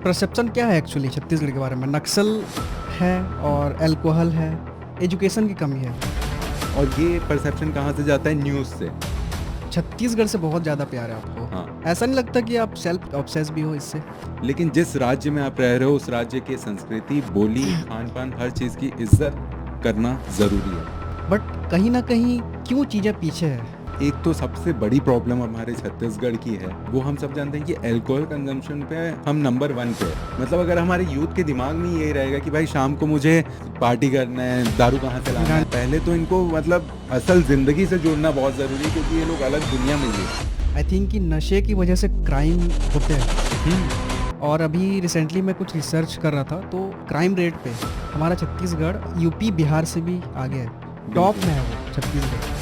Perception क्या है actually Chhattisgarh के बारे में? नक्सल है और अल्कोहल है, एजुकेशन की कमी है। और ये परसेप्शन कहाँ से जाता है? न्यूज़ से। छत्तीसगढ़ से बहुत ज़्यादा प्यार है आपको। हाँ, ऐसा नहीं लगता कि आप सेल्फ ऑब्सेस भी हो इससे? लेकिन जिस राज्य में आप रह रहे हो उस राज्य की संस्कृति, बोली, खान पान, हर चीज़ की इज्जत करना ज़रूरी है। बट कहीं ना कहीं क्यों चीज़ें पीछे है? एक तो सबसे बड़ी प्रॉब्लम हमारे छत्तीसगढ़ की है, वो हम सब जानते हैं कि अल्कोहल कंजम्पशन पे हम नंबर 1 पे है। मतलब अगर हमारे यूथ के दिमाग में यही रहेगा कि भाई शाम को मुझे पार्टी करना है, दारू कहाँ से लाना है, पहले तो इनको मतलब असल ज़िंदगी से जुड़ना बहुत ज़रूरी है, क्योंकि ये लोग अलग दुनिया में जी। आई थिंक कि नशे की वजह से क्राइम होते हैं। और अभी रिसेंटली मैं कुछ रिसर्च कर रहा था तो क्राइम रेट पे हमारा छत्तीसगढ़ यूपी बिहार से भी आगे है, टॉप में है वो छत्तीसगढ़।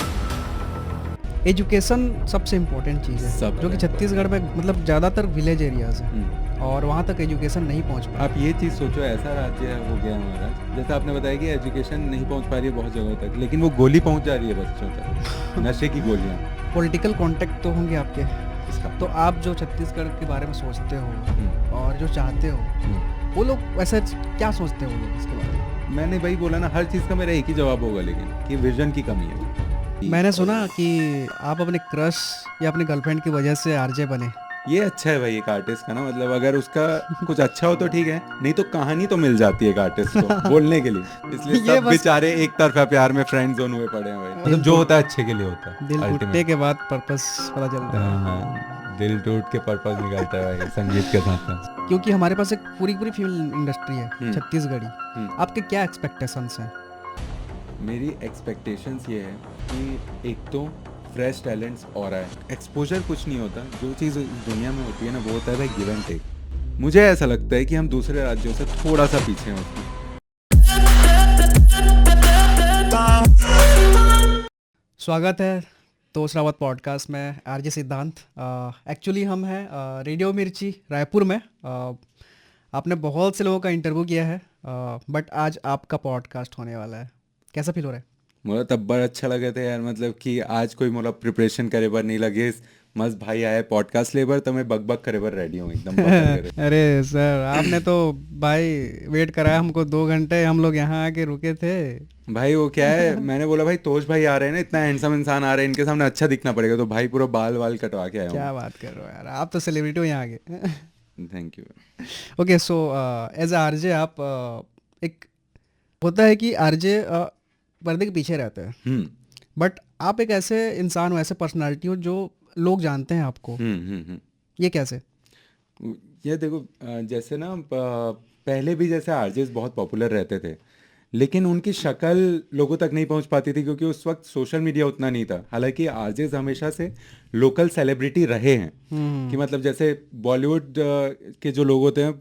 एजुकेशन सबसे इम्पोर्टेंट चीज़ है, जो कि छत्तीसगढ़ में मतलब ज़्यादातर विलेज एरियाज हैं और वहाँ तक एजुकेशन नहीं पहुँच पा। आप ये चीज़ सोचो, ऐसा राज्य हो गया हमारा, जैसा आपने बताया कि एजुकेशन नहीं पहुंच पा रही है बहुत जगह तक, लेकिन वो गोली पहुंच जा रही है बच्चों तक, नशे की गोलियां। पॉलिटिकल कॉन्टेक्ट तो होंगे आपके, इसका तो आप जो छत्तीसगढ़ के बारे में सोचते हो और जो चाहते हो, वो लोग वैसे क्या सोचते हो वो लोग इसके बारे में? मैंने वही बोला ना, हर चीज़ का मेरा एक ही जवाब होगा, लेकिन कि विजन की कमी है। मैंने सुना कि आप अपने क्रश या अपने गर्लफ्रेंड की वजह से आरजे बने। ये अच्छा है भाई एक आर्टिस्ट का ना, मतलब अगर उसका कुछ अच्छा हो तो ठीक है, नहीं तो कहानी तो मिल जाती है एक आर्टिस्ट को बोलने के लिए। इसलिए ये सब बस बेचारे एक तरफा प्यार में फ्रेंड जोन हुए पड़े हैं भाई। मतलब जो होता है अच्छे के लिए होता है दिल टूटने अल्टीमेट। के बाद पर्पस पता चलता है। हाँ, दिल टूट के पर्पस निकलता है भाई संगीत के साथ साथ। क्योंकि हमारे पास एक पूरी पूरी फिल्म इंडस्ट्री है छत्तीसगढ़ी। हम्म। आपके क्या एक्सपेक्टेशंस हैं? मेरी एक्सपेक्टेशंस ये है कि एक तो फ्रेश टैलेंट्स और आए, एक्सपोजर कुछ नहीं होता, जो चीज़ इस दुनिया में होती है ना वो होता है भाई गिव एंड टेक। मुझे ऐसा लगता है कि हम दूसरे राज्यों से थोड़ा सा पीछे हैं उसमें। स्वागत है तो श्रावत पॉडकास्ट में, आरजे सिद्धांत। एक्चुअली हम हैं रेडियो मिर्ची रायपुर में। आपने बहुत से लोगों का इंटरव्यू किया है, बट आज आपका पॉडकास्ट होने वाला है। कैसा फील हो रहा है? मुझे तब बड़ा अच्छा लगे थे यार, मतलब कि आज कोई मतलब प्रिपरेशन करे बर नहीं लगे, मस्त भाई आए पॉडकास्ट ले बर, तो मैं बक बक करे बर रेडी हूँ एकदम बक करे। अरे सर, आपने तो भाई वेट कराया हमको 2 घंटे, हम लोग यहाँ आके रुके थे। भाई वो क्या है, मैंने बोला भाई तोष भाई आ रहे हैं ना, इतना हैंडसम इंसान आ रहे हैं, इनके सामने अच्छा दिखना पड़ेगा, तो भाई पूरा बाल वाल कटवा के आया क्या हूँ। बात कर रहे हो यार, आप तो सेलिब्रिटी हो यहाँ आगे। Thank you. Okay, so as RJ आप एक होता है कि आरजे पर्दे के पीछे रहते हैं, हम्म बट आप एक ऐसे इंसान हो, ऐसे पर्सनालिटी हो जो लोग जानते हैं आपको। हम्म। ये कैसे? ये देखो, जैसे ना पहले भी जैसे आरजेस बहुत पॉपुलर रहते थे, लेकिन उनकी शक्ल लोगों तक नहीं पहुंच पाती थी, क्योंकि उस वक्त सोशल मीडिया उतना नहीं था। हालांकि आरजेस हमेशा से लोकल सेलिब्रिटी रहे हैं, कि मतलब जैसे बॉलीवुड के जो लोग होते हैं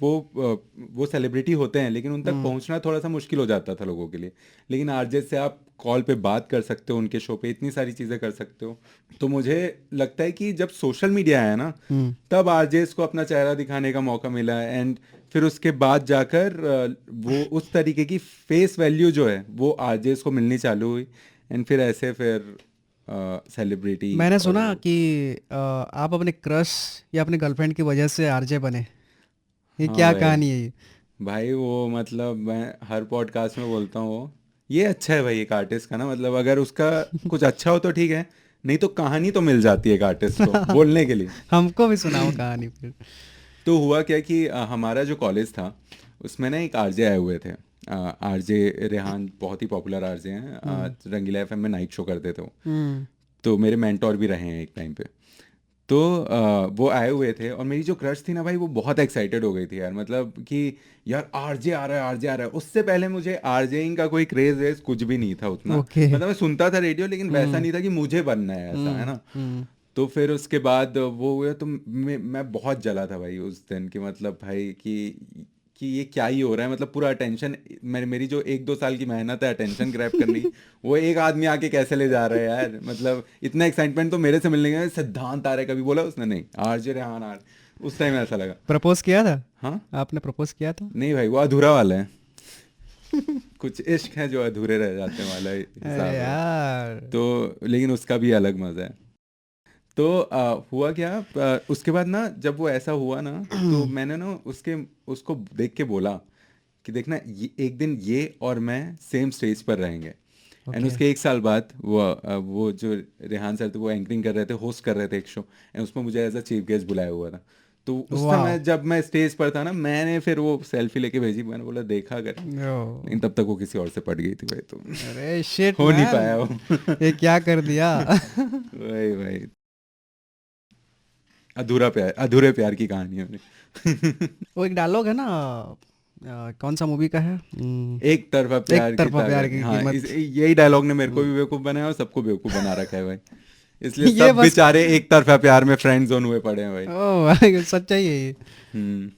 वो सेलिब्रिटी होते हैं, लेकिन उन तक पहुंचना थोड़ा सा मुश्किल हो जाता था लोगों के लिए। लेकिन आरजेस से आप कॉल पे बात कर सकते हो, उनके शो पे इतनी सारी चीज़ें कर सकते हो। तो मुझे लगता है कि जब सोशल मीडिया आया ना, तब आरजेस को अपना चेहरा दिखाने का मौका मिला, एंड फिर उसके बाद जाकर वो उस तरीके की फेस वैल्यू जो है वो आरजेस को मिलनी चालू हुई, एंड फिर ऐसे फिर सेलिब्रिटी। मैंने सुना कि आप अपने क्रश या अपने गर्लफ्रेंड की वजह से आरजे बने। ये हाँ क्या भाई। कहानी है ये? भाई वो मतलब मैं हर पॉडकास्ट में बोलता हूँ, वो ये अच्छा है भाई एक आर्टिस्ट का ना, मतलब अगर उसका कुछ अच्छा हो तो ठीक है, नहीं तो कहानी तो मिल जाती है एक आर्टिस्ट को बोलने के लिए। हमको भी सुनाओ कहानी फिर। तो हुआ क्या कि हमारा जो कॉलेज था उसमें ना एक आरजे आए हुए थे, आरजे रेहान, बहुत ही पॉपुलर आरजे हैं, रंगीला एफएम में नाइट शो करते थे वो। हम्म। तो मेरे मेंटोर भी रहे हैं एक टाइम पे। तो वो आए हुए थे, और मेरी जो क्रश थी ना भाई, वो बहुत एक्साइटेड हो गई थी यार, मतलब कि यार आरजे आ रहा है, आरजे आ रहा है। उससे पहले मुझे आरजेइंग का कोई क्रेज वेज कुछ भी नहीं था उतना, ओके। मतलब मैं सुनता था रेडियो, लेकिन वैसा नहीं था कि मुझे बनना है ऐसा, है ना। हम्म। तो फिर उसके बाद वो हुआ, तो मैं बहुत जला था भाई उस दिन, कि मतलब भाई कि ये क्या ही हो रहा है, मतलब पूरा अटेंशन, मेरी जो 1-2 साल की मेहनत है अटेंशन ग्रैब करनी, वो एक आदमी आके कैसे ले जा रहा है यार। मतलब इतना एक्साइटमेंट तो मेरे से मिलने का, सिद्धांत आ रहा है, कभी बोला उसने? नहीं, आरजे रेहान आ रहा है। उस टाइम ऐसा लगा। प्रपोज किया था? हाँ। आपने प्रपोज किया था? नहीं भाई, वो अधूरा वाला है। कुछ इश्क है जो अधूरे रह जाते हैं वाला अरे हिसाब है वो। यार। तो लेकिन उसका भी अलग मजा है। तो हुआ क्या, उसके बाद ना जब वो ऐसा हुआ ना, तो मैंने ना उसको देख के बोला कि देखना एक दिन ये और मैं सेम स्टेज पर रहेंगे। And okay. उसके एक साल बाद वो जो रेहान सर थे वो एंकरिंग कर रहे थे, होस्ट कर रहे थे एक शो, एंड उसमें मुझे एज अ चीफ गेस्ट बुलाया हुआ था। तो उस वाह। समय जब मैं स्टेज पर था ना, मैंने फिर वो सेल्फी लेके भेजी, मैंने बोला देखा कर, ओ, लेकिन तब तक वो किसी और से पट गई थी भाई, तो अरे शिट हो नहीं मैन, पाया वो। ये क्या कर दिया। वही वही, अधूरा प्यार, अधूरे प्यार की कहानी है मेरी। वो एक डायलॉग है ना, कौन सा मूवी का है? एक तरफा एक प्यार की तरफा प्यार ताकत, की हाँ कीमत। यही डायलॉग ने मेरे को हम्म, भी बेवकूफ बनाया और सबको बेवकूफ बना रखा है भाई। इसलिए ये सब बस। बेचारे एक तरफा प्यार में फ्रेंड जोन हुए पड़े हैं भाई। ओ भाई, सच्चाई है ये। हम्म।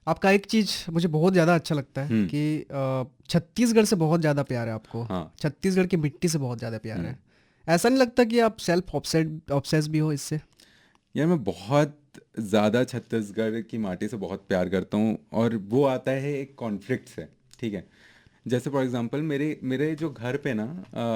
आपका एक चीज मुझे बहुत ज्यादा अच्छा लगता है हम्म। कि छत्तीसगढ़ से बहुत ज्यादा प्यार है आपको। हाँ। छत्तीसगढ़ की मिट्टी से बहुत ज्यादा प्यार हम्म। है। ऐसा नहीं लगता कि आप सेल्फ ऑब्सेस भी हो इससे? यार मैं बहुत ज़्यादा छत्तीसगढ़ की माटी से बहुत प्यार करता हूँ, और वो आता है एक कॉन्फ्लिक्ट से। ठीक है, जैसे फॉर एग्जांपल मेरे मेरे जो घर पे ना,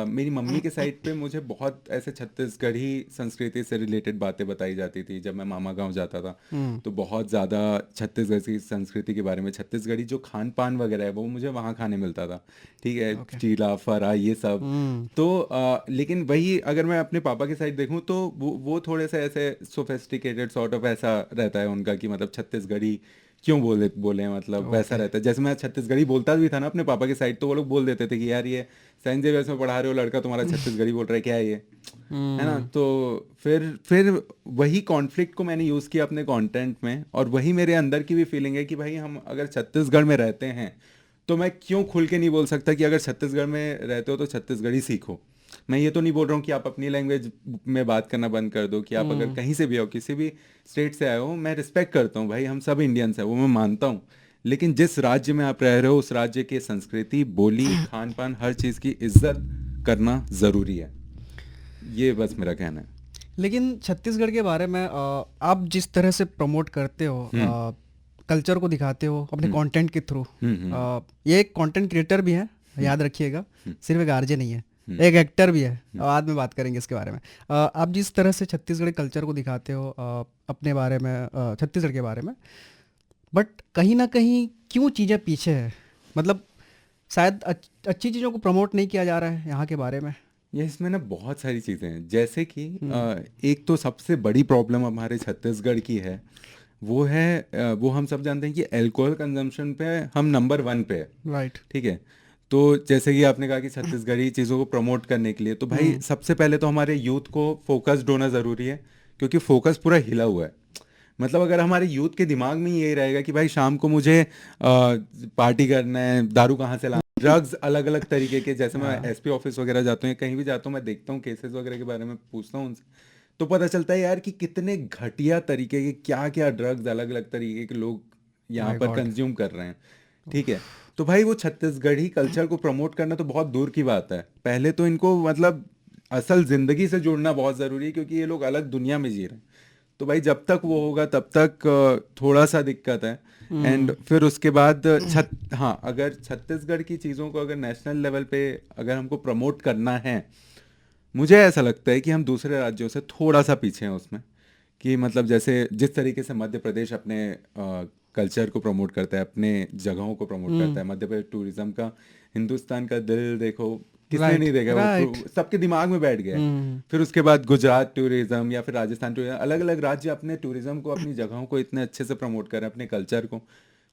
मेरी मम्मी के साइड पे मुझे बहुत ऐसे छत्तीसगढ़ी संस्कृति से रिलेटेड बातें बताई जाती थी जब मैं मामा गांव जाता था। हम्म। तो बहुत ज़्यादा छत्तीसगढ़ की संस्कृति के बारे में, छत्तीसगढ़ी जो खान पान वगैरह है वो मुझे वहाँ खाने मिलता था। ठीक है, ओके। चीला फरा ये सब। हम्म। तो लेकिन वही अगर मैं अपने पापा की साइड देखूं तो वो थोड़े से ऐसे सोफेस्टिकेटेड सॉर्ट ऑफ ऐसा रहता है उनका, कि मतलब छत्तीसगढ़ी क्यों बोले बोले, मतलब वैसा ओके। रहता है। जैसे मैं छत्तीसगढ़ी बोलता भी था ना अपने पापा की साइड, तो वो लोग बोल देते थे कि यार ये सेंट जेवियर्स में पढ़ा रहे हो लड़का, तुम्हारा छत्तीसगढ़ी बोल रहा है क्या है ये, है ना। हम्म। तो फिर वही कॉन्फ्लिक्ट को मैंने यूज़ किया अपने कंटेंट में, और वही मेरे अंदर की भी फीलिंग है कि भाई हम अगर छत्तीसगढ़ में रहते हैं तो मैं क्यों खुल के नहीं बोल सकता कि अगर छत्तीसगढ़ में रहते हो तो छत्तीसगढ़ी सीखो। मैं ये तो नहीं बोल रहा हूँ कि आप अपनी लैंग्वेज में बात करना बंद कर दो, कि आप अगर हम्म। कहीं से भी हो, किसी भी स्टेट से आए हो, मैं रिस्पेक्ट करता हूँ भाई, हम सब इंडियंस हैं, वो मैं मानता हूँ। लेकिन जिस राज्य में आप रह रहे हो उस राज्य की संस्कृति, बोली, खान पान, हर चीज़ की इज्जत करना ज़रूरी है। ये बस मेरा कहना है। लेकिन छत्तीसगढ़ के बारे में आप जिस तरह से प्रमोट करते हो, हम्म। कल्चर को दिखाते हो अपने हम्म। कंटेंट के थ्रू, हम्म। ये एक कंटेंट क्रिएटर भी है, हम्म। याद रखिएगा। हम्म। सिर्फ एक आरजे नहीं है, हम्म। एक एक्टर भी है। हम्म। बाद में बात करेंगे इसके बारे में। आप जिस तरह से छत्तीसगढ़ी कल्चर को दिखाते हो अपने बारे में, छत्तीसगढ़ के बारे में, बट कहीं ना कहीं क्यों चीज़ें पीछे है? मतलब शायद अच्छी चीज़ों को प्रमोट नहीं किया जा रहा है यहाँ के बारे में। ये इसमें ना बहुत सारी चीज़ें हैं, जैसे कि हम्म। एक तो सबसे बड़ी प्रॉब्लम हमारे छत्तीसगढ़ की है, वो है वो हम सब जानते हैं कि अल्कोहल कंजम्पशन पे हम नंबर वन पे है। राइट। ठीक है, तो जैसे कि आपने कहा कि छत्तीसगढ़ी चीज़ों को प्रमोट करने के लिए, तो भाई हम्म। सबसे पहले तो हमारे यूथ को फोकस्ड होना ज़रूरी है, क्योंकि फोकस पूरा हिला हुआ है। मतलब अगर हमारे यूथ के दिमाग में यही रहेगा कि भाई शाम को मुझे पार्टी करना है, दारू कहाँ से लाना, ड्रग्स अलग अलग तरीके के, जैसे मैं हाँ। एसपी ऑफिस वगैरह जाता हूँ या कहीं भी जाता हूँ, मैं देखता हूँ केसेस वगैरह के बारे में, पूछता हूँ उनसे, तो पता चलता है यार कि कितने घटिया तरीके के क्या क्या ड्रग्स अलग अलग तरीके के लोग यहाँ माय पर गॉड। कंज्यूम कर रहे हैं। ठीक है, तो भाई वो छत्तीसगढ़ी कल्चर को प्रमोट करना तो बहुत दूर की बात है, पहले तो इनको मतलब असल जिंदगी से जुड़ना बहुत ज़रूरी है, क्योंकि ये लोग अलग दुनिया में जी रहे हैं। तो भाई जब तक वो होगा तब तक थोड़ा सा दिक्कत है। एंड हम्म। फिर उसके बाद हाँ, अगर छत्तीसगढ़ की चीज़ों को अगर नेशनल लेवल पे अगर हमको प्रमोट करना है, मुझे ऐसा लगता है कि हम दूसरे राज्यों से थोड़ा सा पीछे हैं उसमें। कि मतलब जैसे जिस तरीके से मध्य प्रदेश अपने कल्चर को प्रमोट करता है, अपने जगहों को प्रमोट करता हम्म। है, मध्य प्रदेश टूरिज्म का, हिंदुस्तान का दिल देखो, किसने राइट। नहीं देखा, वो राइट। सबके दिमाग में बैठ गया है। हम्म। फिर उसके बाद गुजरात टूरिज्म या फिर राजस्थान टूरिज्म, अलग अलग राज्य अपने टूरिज्म को, अपनी जगहों को इतने अच्छे से प्रमोट कर रहे हैं, अपने कल्चर को।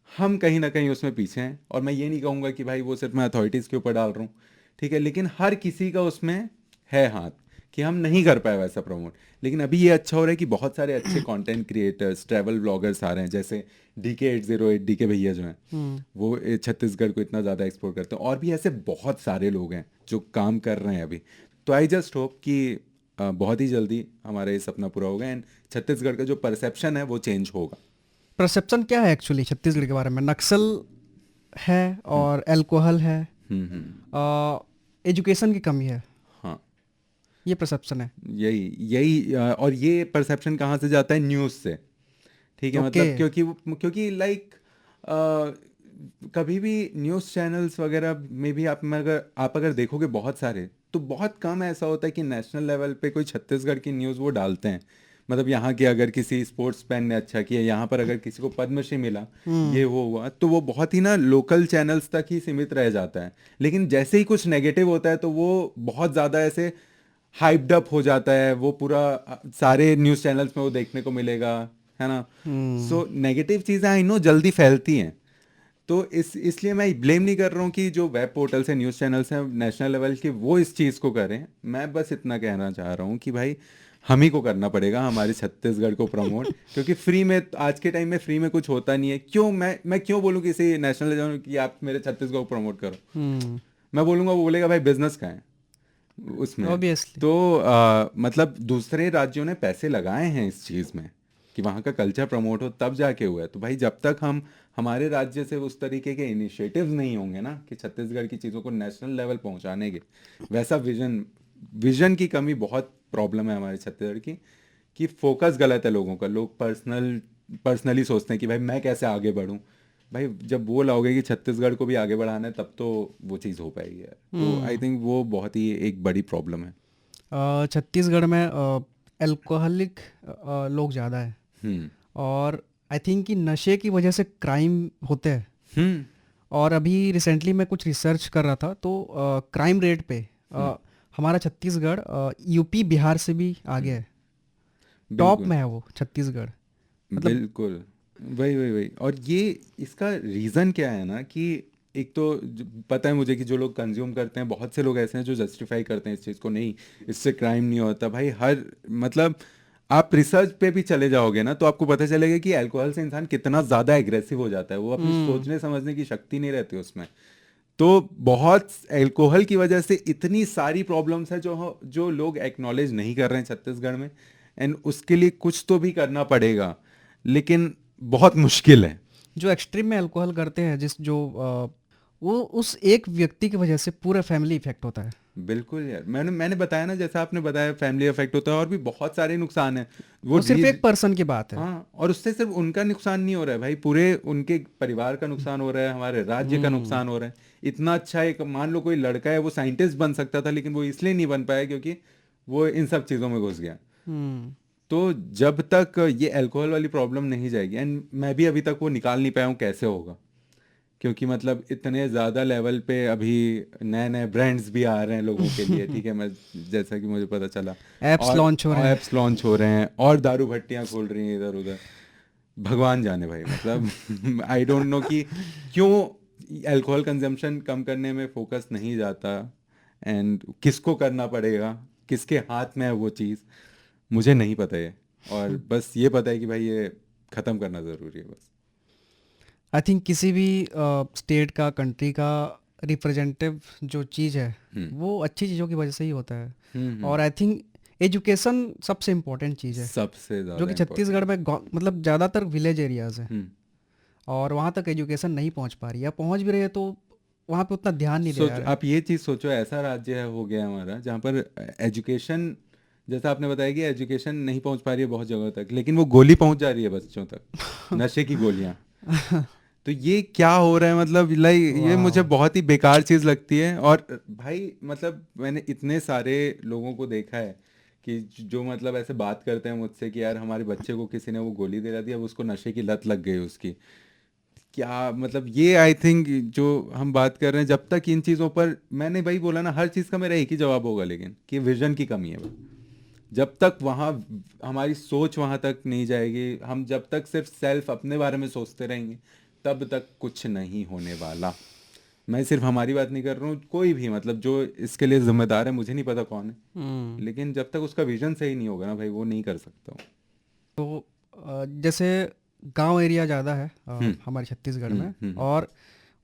हम कहीं ना कहीं उसमें पीछे हैं, और मैं ये नहीं कहूँगा कि भाई वो सिर्फ मैं अथॉरिटीज़ के ऊपर डाल रहा हूँ। ठीक है, लेकिन हर किसी का उसमें है हाथ, कि हम नहीं कर पाए वैसा प्रमोट। लेकिन अभी ये अच्छा हो रहा है कि बहुत सारे अच्छे कंटेंट क्रिएटर्स, ट्रैवल ब्लॉगर्स आ रहे हैं, जैसे DK808 DK भैया जो हैं, हम्म। वो छत्तीसगढ़ को इतना ज़्यादा एक्सप्लोर करते हैं, और भी ऐसे बहुत सारे लोग हैं जो काम कर रहे हैं अभी। तो आई जस्ट होप कि बहुत ही जल्दी हमारा ये सपना पूरा होगा, एंड छत्तीसगढ़ का जो परसेप्शन है वो चेंज होगा। परसेप्शन क्या है एक्चुअली छत्तीसगढ़ के बारे में? नक्सल है हम्म। और अल्कोहल है, हम्म। एजुकेशन की कमी है, हाँ, ये परसेप्शन है। यही यही और ये परसेप्शन कहाँ से जाता है? न्यूज़ से। ठीक है, ओके। मतलब क्योंकि लाइक कभी भी न्यूज़ चैनल्स वगैरह में भी आप अगर देखोगे बहुत सारे, तो बहुत कम ऐसा होता है कि नेशनल लेवल पे कोई छत्तीसगढ़ की न्यूज़ वो डालते हैं। मतलब यहाँ की अगर किसी स्पोर्ट्स मैन ने अच्छा किया, यहाँ पर अगर किसी को पद्मश्री मिला, ये वो हुआ, तो वो बहुत ही ना लोकल चैनल्स तक ही सीमित रह जाता है। लेकिन जैसे ही कुछ नेगेटिव होता है तो वो बहुत ज़्यादा ऐसे हाइप्ड अप हो जाता है, वो पूरा सारे न्यूज़ चैनल्स में वो देखने को मिलेगा, है ना। हम्म। सो नेगेटिव चीज़ें आई नो जल्दी फैलती हैं। तो इसलिए मैं ब्लेम नहीं कर रहा हूँ कि जो वेब पोर्टल्स हैं, न्यूज़ चैनल्स हैं नेशनल लेवल के, वो इस चीज़ को करें। मैं बस इतना कहना चाह रहा हूँ कि भाई हम ही को करना पड़ेगा हमारे छत्तीसगढ़ को प्रमोट, क्योंकि फ्री में आज के टाइम में फ्री में कुछ होता नहीं है। क्यों मैं क्यों बोलूँ किसी नेशनल लेवल कि आप मेरे छत्तीसगढ़ को प्रमोट करो? हम्म। मैं बोलूँगा, वो बोलेगा भाई बिजनेस का है उसमें। ऑब्वियसली। तो मतलब दूसरे राज्यों ने पैसे लगाए हैं इस चीज़ में कि वहाँ का कल्चर प्रमोट हो, तब जाके हुआ है। तो भाई जब तक हम हमारे राज्य से उस तरीके के इनिशिएटिव्स नहीं होंगे ना कि छत्तीसगढ़ की चीज़ों को नेशनल लेवल पहुँचाने के, वैसा विजन विजन की कमी बहुत प्रॉब्लम है हमारे छत्तीसगढ़ की, कि फोकस गलत है लोगों का। लोग पर्सनली सोचते हैं कि भाई मैं कैसे आगे बढ़ूं। भाई जब वो लाओगे कि छत्तीसगढ़ को भी आगे बढ़ाना है, तब तो वो चीज़ हो पाएगी यार। तो आई हम्म। थिंक वो बहुत ही एक बड़ी प्रॉब्लम है। छत्तीसगढ़ में अल्कोहलिक लोग ज़्यादा है। हम्म। और आई थिंक कि नशे की वजह से क्राइम होते हैं। हम्म। और अभी रिसेंटली मैं कुछ रिसर्च कर रहा था तो क्राइम रेट पे हम्म। हमारा छत्तीसगढ़ यूपी बिहार से भी आगे है। टॉप बिल्कुल। में है वो छत्तीसगढ़। मतलब बिल्कुल। वही वही वही। और ये इसका रीज़न क्या है ना कि एक तो पता है मुझे कि जो लोग कंज्यूम करते हैं, बहुत से लोग ऐसे हैं जो जस्टिफाई करते हैं इस चीज़ को, नहीं इससे क्राइम नहीं होता। भाई हर मतलब आप रिसर्च पे भी चले जाओगे ना तो आपको पता चलेगा कि अल्कोहल से इंसान कितना ज़्यादा एग्रेसिव हो जाता है, वो अपनी हम्म। सोचने समझने की शक्ति नहीं रहती उसमें। तो बहुत अल्कोहल की वजह से इतनी सारी प्रॉब्लम्स है जो लोग एक्नॉलेज नहीं कर रहे हैं छत्तीसगढ़ में। एंड उसके लिए कुछ तो भी करना पड़ेगा, लेकिन बहुत मुश्किल है। जो एक्सट्रीम में अल्कोहल करते हैं जिस जो वो उस एक व्यक्ति की वजह से पूरा फैमिली इफेक्ट होता है। बिल्कुल यार, मैंने बताया ना, जैसा आपने बताया फैमिली इफेक्ट होता है, और भी बहुत सारे नुकसान हैं। वो वो सिर्फ एक पर्सन की बात है। हाँ, और उससे सिर्फ उनका नुकसान नहीं हो रहा है भाई, पूरे उनके परिवार का नुकसान हो रहा है, हमारे राज्य का हम्म। नुकसान हो रहा है। इतना अच्छा एक, मान लो कोई लड़का है, वो साइंटिस्ट बन सकता था, लेकिन वो इसलिए नहीं बन पाया क्योंकि वो इन सब चीज़ों में घुस गया। हम्म। तो जब तक ये अल्कोहल वाली प्रॉब्लम नहीं जाएगी, एंड मैं भी अभी तक वो निकाल नहीं पाया हूँ कैसे होगा, क्योंकि मतलब इतने ज़्यादा लेवल पे अभी नए नए ब्रांड्स भी आ रहे हैं लोगों के लिए, ठीक है, मैं जैसा कि मुझे पता चला, एप्स और लॉन्च हो रहे हैं। ऐप्स लॉन्च हो रहे हैं और दारू भट्टियाँ खोल रही हैं इधर उधर। भगवान जाने भाई, मतलब आई डोंट नो कि क्यों अल्कोहल कंजम्पशन कम करने में फोकस नहीं जाता, एंड किसको करना पड़ेगा, किसके हाथ में है वो चीज़, मुझे नहीं पता है। और बस ये पता है कि भाई ये ख़त्म करना ज़रूरी है बस। आई थिंक किसी भी स्टेट का कंट्री का रिप्रेजेंटेटिव जो चीज़ है हम्म। वो अच्छी चीज़ों की वजह से ही होता है। हम्म। और आई थिंक एजुकेशन सबसे इम्पोर्टेंट चीज़ है। सबसे जो ज़्यादा कि छत्तीसगढ़ इम्पोर्टेंट। में मतलब ज़्यादातर विलेज एरियाज़ हैं हम्म। और वहाँ तक एजुकेशन नहीं पहुँच पा रही है, या पहुँच भी रही है तो वहाँ पे उतना ध्यान नहीं दिया जा सोच, रहा है। आप ये चीज़ सोचो, ऐसा राज्य हो गया हमारा जहाँ पर एजुकेशन, जैसा आपने बताया कि एजुकेशन नहीं पहुँच पा रही है बहुत जगह तक, लेकिन वो गोली पहुँच जा रही है बच्चों तक, नशे की गोलियाँ। तो ये क्या हो रहा है, मतलब लाइक ये मुझे वाह। बहुत ही बेकार चीज़ लगती है। और भाई मतलब मैंने इतने सारे लोगों को देखा है कि जो मतलब ऐसे बात करते हैं मुझसे कि यार हमारे बच्चे को किसी ने वो गोली दे दी, अब उसको नशे की लत लग गई उसकी। क्या मतलब, ये आई थिंक जो हम बात कर रहे हैं, जब तक इन चीज़ों पर, मैंने भाई बोला ना, हर चीज़ का मेरा एक ही जवाब होगा, लेकिन कि विजन की कमी है भाई। जब तक वहाँ हमारी सोच वहाँ तक नहीं जाएगी, हम जब तक सिर्फ सेल्फ अपने बारे में सोचते रहेंगे, तब तक कुछ नहीं होने वाला। मैं सिर्फ हमारी बात नहीं कर रहा हूँ, कोई भी मतलब जो इसके लिए जिम्मेदार है, मुझे नहीं पता कौन है, हम्म। लेकिन जब तक उसका विजन सही नहीं होगा ना भाई, वो नहीं कर सकता हूँ। तो जैसे गांव एरिया ज़्यादा है हम्म। हमारे छत्तीसगढ़ हम्म। में। हम्म। और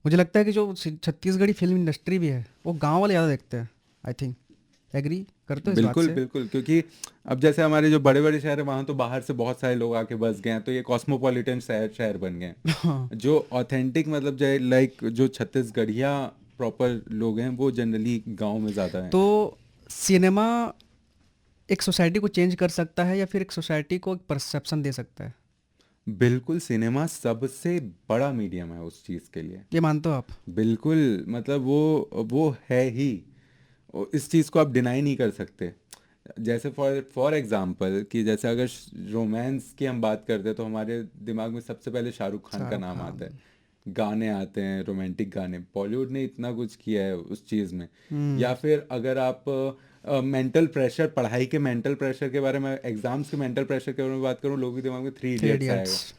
मुझे लगता है कि जो छत्तीसगढ़ी फिल्म इंडस्ट्री भी है वो गांव वाले ज़्यादा देखते हैं। आई थिंक एग्री करते हो इस बात बिल्कुल से? बिल्कुल, क्योंकि अब जैसे हमारे जो बड़े बड़े शहर है, वहाँ तो बाहर से बहुत सारे लोग आके बस गए हैं, तो ये कॉस्मोपॉलिटन शहर शहर बन गए हाँ। हैं। जो ऑथेंटिक मतलब जो लाइक जो छत्तीसगढ़िया प्रॉपर लोग हैं, वो जनरली गांव में ज़्यादा हैं। तो सिनेमा एक सोसाइटी को चेंज कर सकता है या फिर एक सोसाइटी को एक परसेप्शन दे सकता है? बिल्कुल, सिनेमा सबसे बड़ा मीडियम है उस चीज़ के लिए। ये मानते हो आप? बिल्कुल, मतलब वो है ही। इस चीज़ को आप डिनाई नहीं कर सकते। जैसे फॉर एग्जांपल कि जैसे अगर रोमांस की हम बात करते हैं तो हमारे दिमाग में सबसे पहले शाहरुख खान का शाहरुख नाम आता खान। है। गाने आते हैं, रोमांटिक गाने, बॉलीवुड ने इतना कुछ किया है उस चीज़ में। हम्म। या फिर अगर आप मेंटल प्रेशर, पढ़ाई के मेंटल प्रेशर के बारे में, एग्जाम्स के मेंटल प्रेशर के बारे में बात करूँ, लोगों के दिमाग में थ्री थ्री इडियट्स इडियट्स। आएगा।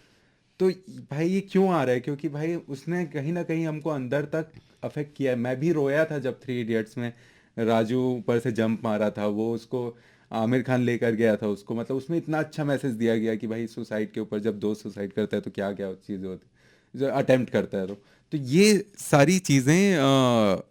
तो भाई ये क्यों आ रहा है? क्योंकि भाई उसने कहीं ना कहीं हमको अंदर तक अफेक्ट किया है। मैं भी रोया था जब थ्री इडियट्स में राजू ऊपर से जंप मारा था, वो उसको आमिर खान लेकर गया था उसको, मतलब उसमें इतना अच्छा मैसेज दिया गया कि भाई सुसाइड के ऊपर, जब दोस्त सुसाइड करता है तो क्या क्या चीज़ें होती, जो अटेम्प्ट करता है तो ये सारी चीज़ें,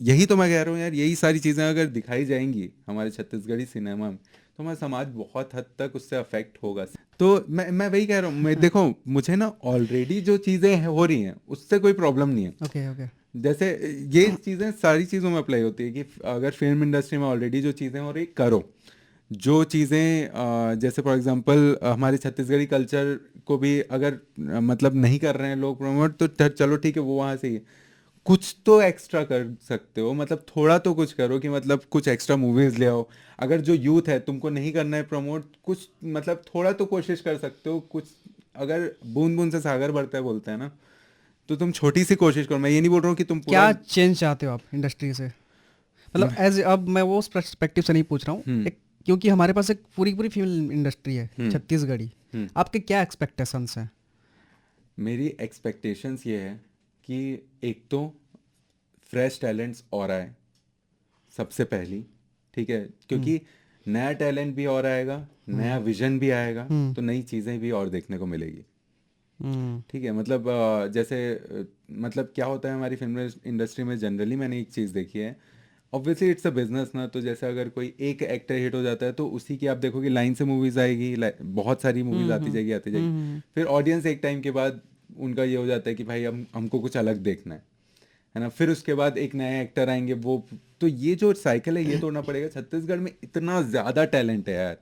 यही तो मैं कह रहा हूँ यार, यही सारी चीज़ें अगर दिखाई जाएंगी हमारे छत्तीसगढ़ी सिनेमा में तो हमारा समाज बहुत हद तक उससे अफेक्ट होगा। तो मैं वही कह रहा हूँ, मैं देखो, मुझे ना ऑलरेडी जो चीज़ें हो रही हैं उससे कोई प्रॉब्लम नहीं है। Okay okay. जैसे ये चीज़ें सारी चीज़ों में अप्लाई होती है कि अगर फिल्म इंडस्ट्री में ऑलरेडी जो चीज़ें हो रही करो, जो चीज़ें जैसे फॉर एग्जांपल हमारे छत्तीसगढ़ी कल्चर को भी अगर मतलब नहीं कर रहे हैं लोग प्रमोट, तो चलो ठीक है, वो वहाँ से ही है। कुछ तो एक्स्ट्रा कर सकते हो, मतलब थोड़ा तो कुछ करो कि मतलब कुछ एक्स्ट्रा मूवीज ले आओ। अगर जो यूथ है तुमको नहीं करना है प्रमोट, कुछ मतलब थोड़ा तो कोशिश कर सकते हो कुछ। अगर बूंद बूंद से सागर बढ़ता है बोलते हैं ना, तो तुम छोटी सी कोशिश करो। मैं ये नहीं बोल रहा हूँ कि तुम पूरा। क्या चेंज चाहते हो आप इंडस्ट्री से? मतलब एज अब मैं वो उस पर्सपेक्टिव से नहीं पूछ रहा हूँ, हम्म। एक क्योंकि हमारे पास एक पूरी पूरी फिल्म इंडस्ट्री है हम्म। छत्तीसगढ़ी। हम्म। आपके क्या एक्सपेक्टेशंस हैं? मेरी एक्सपेक्टेशंस ये है कि एक तो फ्रेश टैलेंट्स और आए सबसे पहली, ठीक है, हम्म। क्योंकि नया टैलेंट भी और आएगा, नया हम्म। विजन भी आएगा, हम्म। तो नई चीज़ें भी और देखने को मिलेगी। हम्म। ठीक है, मतलब जैसे मतलब क्या होता है हमारी फिल्म इंडस्ट्री में जनरली, मैंने एक चीज़ देखी है, ऑब्वियसली इट्स अ बिजनेस ना, तो जैसे अगर कोई एक एक्टर हिट हो जाता है तो उसी की आप देखोगे लाइन से मूवीज आएगी, बहुत सारी मूवीज हम्म। आती हम्म। जाएगी आती जाएगी। हम्म। फिर ऑडियंस एक टाइम के बाद उनका ये हो जाता है कि भाई हम हमको कुछ अलग देखना है ना। फिर उसके बाद एक नए एक्टर आएंगे वो, तो ये जो साइकिल है ये तोड़ना पड़ेगा। छत्तीसगढ़ में इतना ज़्यादा टैलेंट है यार,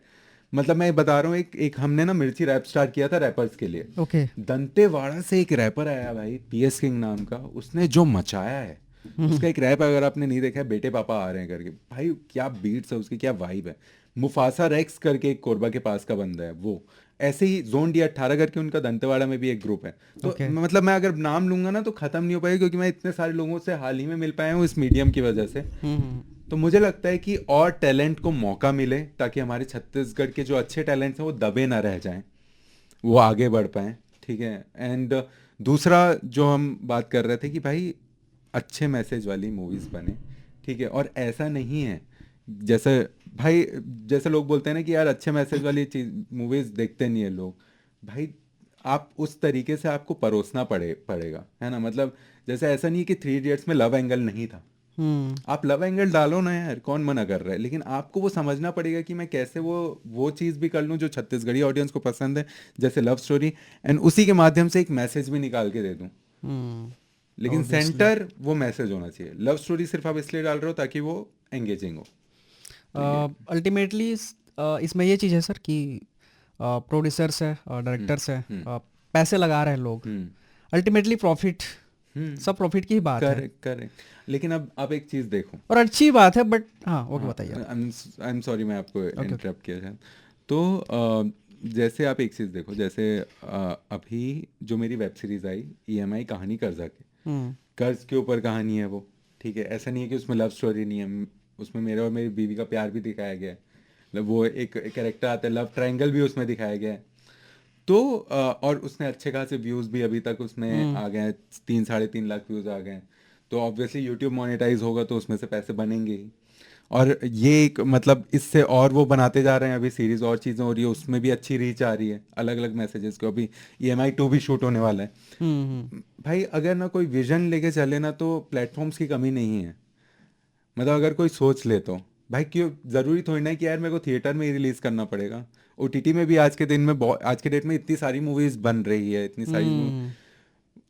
मतलब मैं बता रहा हूँ, एक एक हमने ना मिर्ची रैप स्टार्ट किया था रैपर्स के लिए। ओके। दंतेवाड़ा से एक रैपर आया भाई, पीएस किंग नाम का, उसने जो मचाया है। हम्म। उसका एक रैप अगर आपने नहीं देखा है, बेटे पापा आ रहे हैं करके, भाई क्या बीट्स है उसकी, क्या वाइब है। मुफासा रेक्स करके एक कोरबा के पास का बंदा है वो। ऐसे ही जोन डी 18 करके उनका दंतेवाड़ा में भी एक ग्रुप है। तो ओके। मतलब मैं अगर नाम लूंगा ना तो खत्म नहीं हो पाएगा, क्योंकि मैं इतने सारे लोगों से हाल ही में मिल पाया हूँ इस मीडियम की वजह से। हम्म। तो मुझे लगता है कि और टैलेंट को मौका मिले, ताकि हमारे छत्तीसगढ़ के जो अच्छे टैलेंट्स हैं वो दबे ना रह जाएं, वो आगे बढ़ पाएँ। ठीक है। एंड दूसरा जो हम बात कर रहे थे कि भाई अच्छे मैसेज वाली मूवीज़ बने, ठीक है, और ऐसा नहीं है जैसे भाई, जैसे लोग बोलते हैं ना कि यार अच्छे मैसेज वाली चीज मूवीज़ देखते नहीं है लोग। भाई आप उस तरीके से आपको परोसना पड़ेगा, है ना। मतलब जैसे ऐसा नहीं है कि थ्री इडियट्स में लव एंगल नहीं था। हम्म। आप लव एंगल डालो ना यार, कौन मना कर रहा है, लेकिन आपको वो समझना पड़ेगा कि मैं कैसे वो चीज़ भी कर लूँ जो छत्तीसगढ़ी ऑडियंस को पसंद है, जैसे लव स्टोरी, एंड उसी के माध्यम से एक मैसेज भी निकाल के दे दूँ। लेकिन ऑब्वियसली। सेंटर वो मैसेज होना चाहिए। लव स्टोरी सिर्फ आप इसलिए डाल रहे हो ताकि वो एंगेजिंग हो। तो ये। अल्टीमेटली इसमें ये चीज़ है सर कि प्रोड्यूसर्स है और हम्म। डायरेक्टर्स है, हम्म। पैसे लगा रहे हैं लोग, हम्म। अल्टीमेटली प्रॉफिट, हम्म। सब प्रॉफिट की ही बात है। Correct correct. लेकिन अब आप एक चीज़ देखो। और अच्छी बात है, बट हाँ ओके, हाँ, बताइए आप। आई एम सॉरी, मैं आपको ओके ओके। इंटरप्ट किया शायद। तो जैसे आप एक चीज़ देखो, जैसे अभी जो मेरी वेब सीरीज़ आई, ईएमआई कहानी कर्जा के, हम्म। कर्ज के ऊपर कहानी है वो। ठीक है, ऐसा नहीं है कि उसमें लव स्टोरी नहीं है, उसमें मेरे और मेरी बीवी का प्यार भी दिखाया गया है। मतलब वो एक कैरेक्टर आता है, लव ट्रायंगल भी उसमें दिखाया गया है। तो और उसने अच्छे खासे व्यूज़ भी अभी तक उसमें हम्म। आ गए हैं, 3 साढ़े 3 लाख व्यूज़ आ गए हैं। तो ऑब्वियसली यूट्यूब मोनेटाइज होगा तो उसमें से पैसे बनेंगे ही। और ये एक मतलब इससे और वो बनाते जा रहे हैं, अभी सीरीज़ और चीज़ें हो रही है, उसमें भी अच्छी रीच आ रही है अलग अलग मैसेजेस को। अभी EMI 2 भी शूट होने वाला है। हम्म। भाई अगर ना कोई विजन लेके चले ना, तो प्लेटफॉर्म्स की कमी नहीं है। मतलब अगर कोई सोच ले तो भाई, क्यों ज़रूरी थोड़ी ना है कि यार मेरे को थिएटर में ही रिलीज़ करना पड़ेगा। OTT में भी आज के दिन में आज के डेट में इतनी सारी मूवीज़ बन रही है, इतनी सारी हम्म।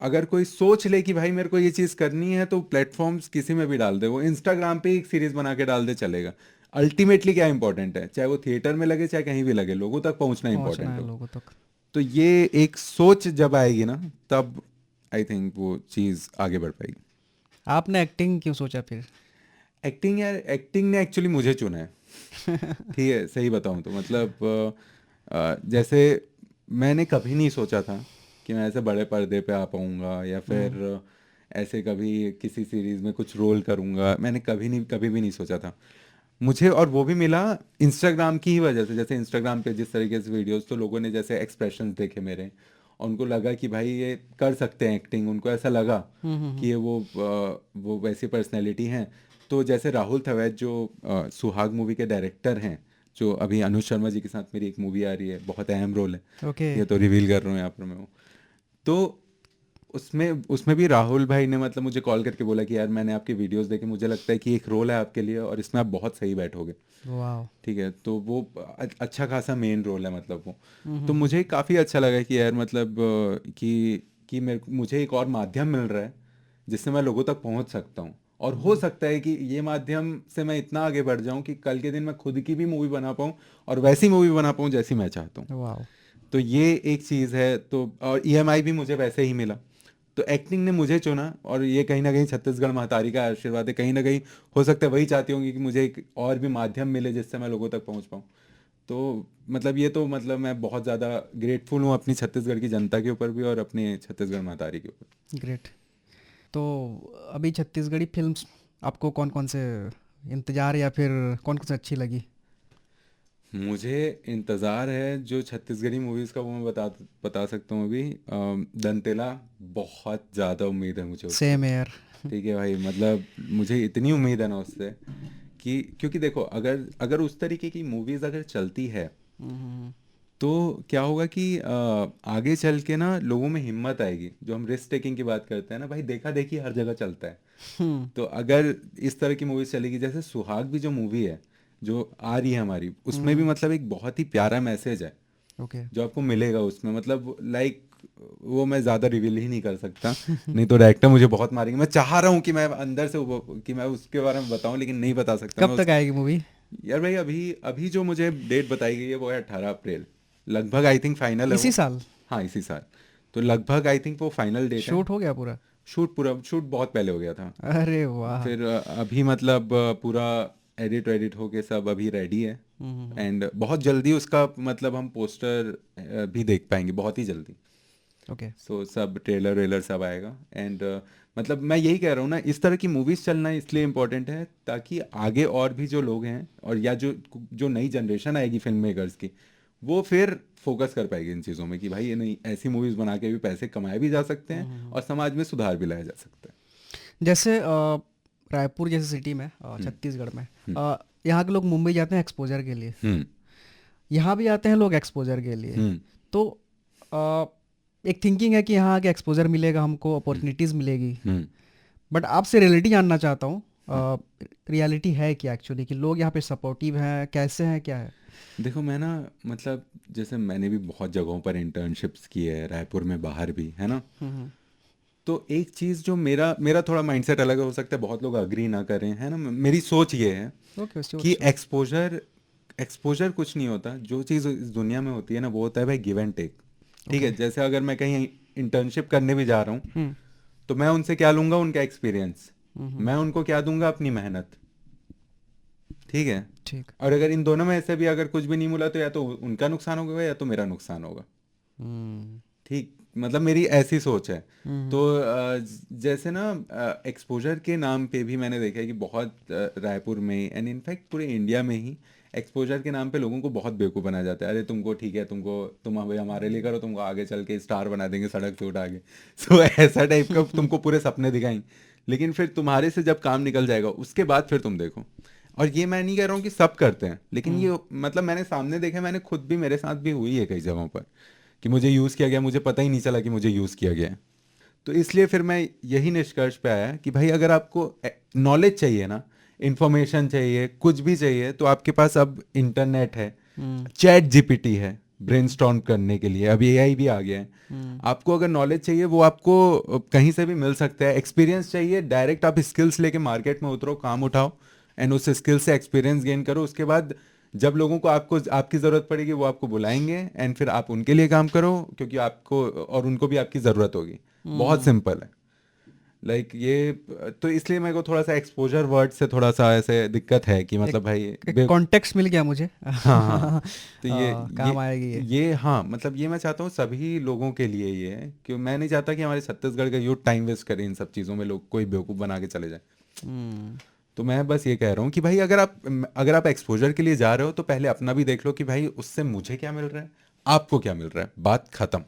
अगर कोई सोच ले कि भाई मेरे को ये चीज़ करनी है, तो प्लेटफॉर्म्स किसी में भी डाल दे, वो इंस्टाग्राम पे एक सीरीज़ बना के डाल दे, चलेगा। अल्टीमेटली क्या इंपॉर्टेंट है, चाहे वो थिएटर में लगे चाहे कहीं भी लगे, लोगों तक पहुंचना पहुंचना इंपॉर्टेंट है हो। लोगों तक। तो ये एक सोच जब आएगी ना, तब आई थिंक वो चीज़ आगे बढ़ पाएगी। आपने एक्टिंग क्यों सोचा फिर? एक्टिंग यार, एक्टिंग ने एक्चुअली मुझे चुना है। ठीक है, सही बताऊं तो मतलब जैसे मैंने कभी नहीं सोचा था कि मैं ऐसे बड़े पर्दे पे आ पाऊंगा या फिर ऐसे कभी किसी सीरीज में कुछ रोल करूंगा। मैंने कभी भी नहीं सोचा था मुझे, और वो भी मिला इंस्टाग्राम की ही वजह से। जैसे इंस्टाग्राम पे जिस तरीके से वीडियोस, तो लोगों ने जैसे एक्सप्रेशंस देखे मेरे, और उनको लगा कि भाई ये कर सकते हैं एक्टिंग। उनको ऐसा लगा कि ये वो वैसी पर्सनैलिटी हैं। तो जैसे राहुल थवेत जो सुहाग मूवी के डायरेक्टर हैं, जो अभी अनुज शर्मा जी के साथ मेरी एक मूवी आ रही है, बहुत अहम रोल है, ओके। ये तो रिवील कर रहा हूँ यहाँ पर मैं। वो तो उसमें उसमें भी राहुल भाई ने मतलब मुझे कॉल करके बोला कि यार मैंने आपकी वीडियोस देखे, मुझे लगता है कि एक रोल है आपके लिए और इसमें आप बहुत सही बैठोगे। वाह। ठीक है, तो वो अच्छा खासा मेन रोल है मतलब वो। तो मुझे काफ़ी अच्छा लगा कि यार मतलब कि मुझे एक और माध्यम मिल रहा है जिससे मैं लोगों तक पहुंच सकता हूं, और हो सकता है कि ये माध्यम से मैं इतना आगे बढ़ जाऊं कि कल के दिन मैं खुद की भी मूवी बना पाऊं, और वैसी मूवी बना पाऊं जैसी मैं चाहता हूं। वाह। तो ये एक चीज़ है। तो और ईएमआई भी मुझे वैसे ही मिला। तो एक्टिंग ने मुझे चुना, और ये कहीं ना कहीं छत्तीसगढ़ महतारी का आशीर्वाद है। कहीं ना कहीं हो सकता है वही चाहती होंगी कि मुझे एक और भी माध्यम मिले जिससे मैं लोगों तक पहुंच पाऊं। तो मतलब ये तो मतलब मैं बहुत ज़्यादा ग्रेटफुल हूँ अपनी छत्तीसगढ़ की जनता के ऊपर भी, और अपने छत्तीसगढ़ महतारी के ऊपर। ग्रेट। तो अभी छत्तीसगढ़ी फिल्म्स आपको कौन कौन से इंतजार या फिर कौन कौन सी अच्छी लगी? मुझे इंतज़ार है जो छत्तीसगढ़ी मूवीज़ का, वो मैं बता सकता हूँ अभी। दंतेला, बहुत ज़्यादा उम्मीद है मुझे उससे। Same air. ठीक है भाई, मतलब मुझे इतनी उम्मीद है ना उससे कि, क्योंकि देखो अगर अगर उस तरीके की मूवीज़ अगर चलती है तो क्या होगा कि आगे चल के ना लोगों में हिम्मत आएगी। जो हम रिस्क टेकिंग की बात करते हैं ना भाई, देखा देखी हर जगह चलता है। तो अगर इस तरह की मूवीज चलेगी, जैसे सुहाग भी जो मूवी है जो आ रही है हमारी, उसमें भी मतलब एक बहुत ही प्यारा मैसेज है ओके। जो आपको मिलेगा उसमें। मतलब लाइक वो मैं ज़्यादा रिवील ही नहीं कर सकता, नहीं तो डायरेक्टर मुझे बहुत मारेंगे। मैं चाह रहा हूँ कि मैं अंदर से कि मैं उसके बारे में बताऊं, लेकिन नहीं बता सकता मैं कब उस। तक आएगी मूवी? यार भाई, अभी अभी जो मुझे डेट बताई गई है वो है 18 अप्रैल, लगभग आई थिंक फाइनल है इसी वो। साल? हाँ, इसी साल। तो लगभग आई थिंक वो फाइनल डेट है। शूट हो गया पूरा? शूट बहुत पहले हो गया था। अरे वाह। फिर अभी मतलब पूरा एडिट होके सब अभी रेडी है। एंड बहुत जल्दी उसका मतलब हम पोस्टर भी देख पाएंगे, बहुत ही जल्दी। ओके। सो सब ट्रेलर वेलर सब आएगा। एंड मतलब मैं यही कह रहा हूँ ना, इस तरह की मूवीज चलना इसलिए इम्पोर्टेंट है ताकि आगे और भी जो लोग हैं, और या जो जो नई जनरेशन आएगी फिल्म मेकर्स की, वो फिर फोकस कर पाएगी इन चीज़ों में कि भाई ये नहीं, ऐसी मूवीज बना के भी पैसे कमाए भी जा सकते हैं और समाज में सुधार भी लाया जा सकता है। जैसे रायपुर जैसे सिटी में, हम्म। छत्तीसगढ़ में, हम्म। यहाँ के लोग मुंबई जाते हैं एक्सपोजर के लिए, हम्म। यहाँ भी आते हैं लोग एक्सपोजर के लिए। हम्म। तो अ, एक थिंकिंग है कि यहाँ आके एक्सपोजर मिलेगा, हमको हम्म। अपॉर्चुनिटीज़ मिलेगी। हम्म। बट आपसे रियलिटी जानना चाहता हूँ, हाँ। रियलिटी है क्या एक्चुअली, कि लोग यहाँ पे सपोर्टिव हैं, कैसे हैं, क्या है? देखो मैं ना, मतलब जैसे मैंने भी बहुत जगहों पर इंटर्नशिप्स की है, रायपुर में, बाहर भी, है ना। हम्म। तो एक चीज़ जो मेरा मेरा थोड़ा माइंडसेट अलग हो सकता है, बहुत लोग अग्री ना करें, है ना। मेरी सोच ये है ओके, श्योर कि श्योर। एक्सपोजर एक्सपोजर कुछ नहीं होता। जो चीज़ इस दुनिया में होती है ना, वो होता है भाई गिव एंड टेक। ठीक ओके। है, जैसे अगर मैं कहीं इंटर्नशिप करने भी जा रहा हूँ, हम्म। तो मैं उनसे क्या लूँगा? उनका एक्सपीरियंस। हम्म। मैं उनको क्या दूंगा? अपनी मेहनत। ठीक है। ठीक। और अगर इन दोनों में से भी अगर कुछ भी नहीं मिला, तो या तो उनका नुकसान होगा या तो मेरा नुकसान होगा। हम्म। ठीक, मतलब मेरी ऐसी सोच है। तो हम्म। जैसे ना एक्सपोजर के नाम पे भी मैंने देखा है कि बहुत रायपुर में एंड इनफैक्ट पूरे इंडिया में ही एक्सपोजर के नाम पे लोगों को बहुत बेवकूफ़ बनाया जाता है। अरे तुमको ठीक है, तुम अभी हमारे लिए करो, तुमको आगे चल के स्टार बना देंगे सड़क से उठा के। सो ऐसा टाइप का तुमको पूरे सपने दिखाएं, लेकिन फिर तुम्हारे से जब काम निकल जाएगा उसके बाद फिर तुम देखो। और ये मैं नहीं कह रहा हूँ कि सब करते हैं, लेकिन ये मतलब मैंने सामने देखा, मैंने खुद भी, मेरे साथ भी हुई है कई जगहों पर कि मुझे यूज़ किया गया, मुझे पता ही नहीं चला कि मुझे यूज़ किया गया है। तो इसलिए फिर मैं यही निष्कर्ष पे आया कि भाई अगर आपको नॉलेज चाहिए ना, इंफॉर्मेशन चाहिए, कुछ भी चाहिए, तो आपके पास अब इंटरनेट है, हम्म। चैट जीपीटी है ब्रेनस्टॉर्म करने के लिए, अब एआई भी आ गया है। हम्म। आपको अगर नॉलेज चाहिए वो आपको कहीं से भी मिल सकता है। एक्सपीरियंस चाहिए, डायरेक्ट आप स्किल्स लेके मार्केट में उतरो, काम उठाओ, एंड उस स्किल से एक्सपीरियंस गेन करो। उसके बाद जब लोगों को आपको आपकी ज़रूरत पड़ेगी वो आपको बुलाएंगे, एंड फिर आप उनके लिए काम करो, क्योंकि आपको और उनको भी आपकी ज़रूरत होगी। बहुत हम्म। सिंपल है। ये तो इसलिए मेरे को थोड़ा सा एक्सपोजर वर्ड से थोड़ा सा ऐसे दिक्कत है कि एक मतलब भाई एक कॉन्टेक्स्ट मिल गया मुझे। हाँ हाँ। तो काम आएगी ये। ये हाँ मतलब ये मैं चाहता हूँ सभी लोगों के लिए ये है कि मैं नहीं चाहता कि हमारे छत्तीसगढ़ का यूथ टाइम वेस्ट करे इन सब चीज़ों में, लोग कोई बेवकूफ़ बना के चले जाए। हम्म। तो मैं बस ये कह रहा हूँ कि भाई अगर आप एक्सपोजर के लिए जा रहे हो तो पहले अपना भी देख लो कि भाई उससे मुझे क्या मिल रहा है, आपको क्या मिल रहा है, बात खत्म।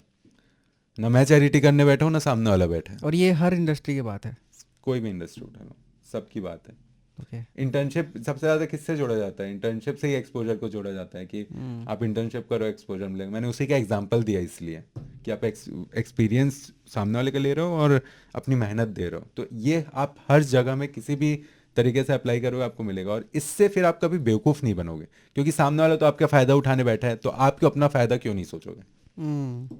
ना मैं चैरिटी करने बैठा हूँ ना सामने वाला बैठा है। और ये हर इंडस्ट्री की बात है। कोई भी इंडस्ट्री उठा लो, सबकी बात है। ओके। इंटर्नशिप सबसे ज़्यादा किससे जोड़ा जाता है, इंटर्नशिप से ही एक्सपोजर को जोड़ा जाता है कि हम्म। आप इंटर्नशिप करो एक्सपोजर मिलेगा। मैंने उसी का एग्जांपल दिया इसलिए कि आप एक्सपीरियंस सामने वाले का ले रहे हो और अपनी मेहनत दे रहे हो, तो ये आप हर जगह में किसी भी तरीके से अप्लाई करोगे आपको मिलेगा। और इससे फिर आप कभी बेवकूफ़ नहीं बनोगे, क्योंकि सामने वाला तो आपका फ़ायदा उठाने बैठा है, तो आपको अपना फ़ायदा क्यों नहीं सोचोगे, हम्म।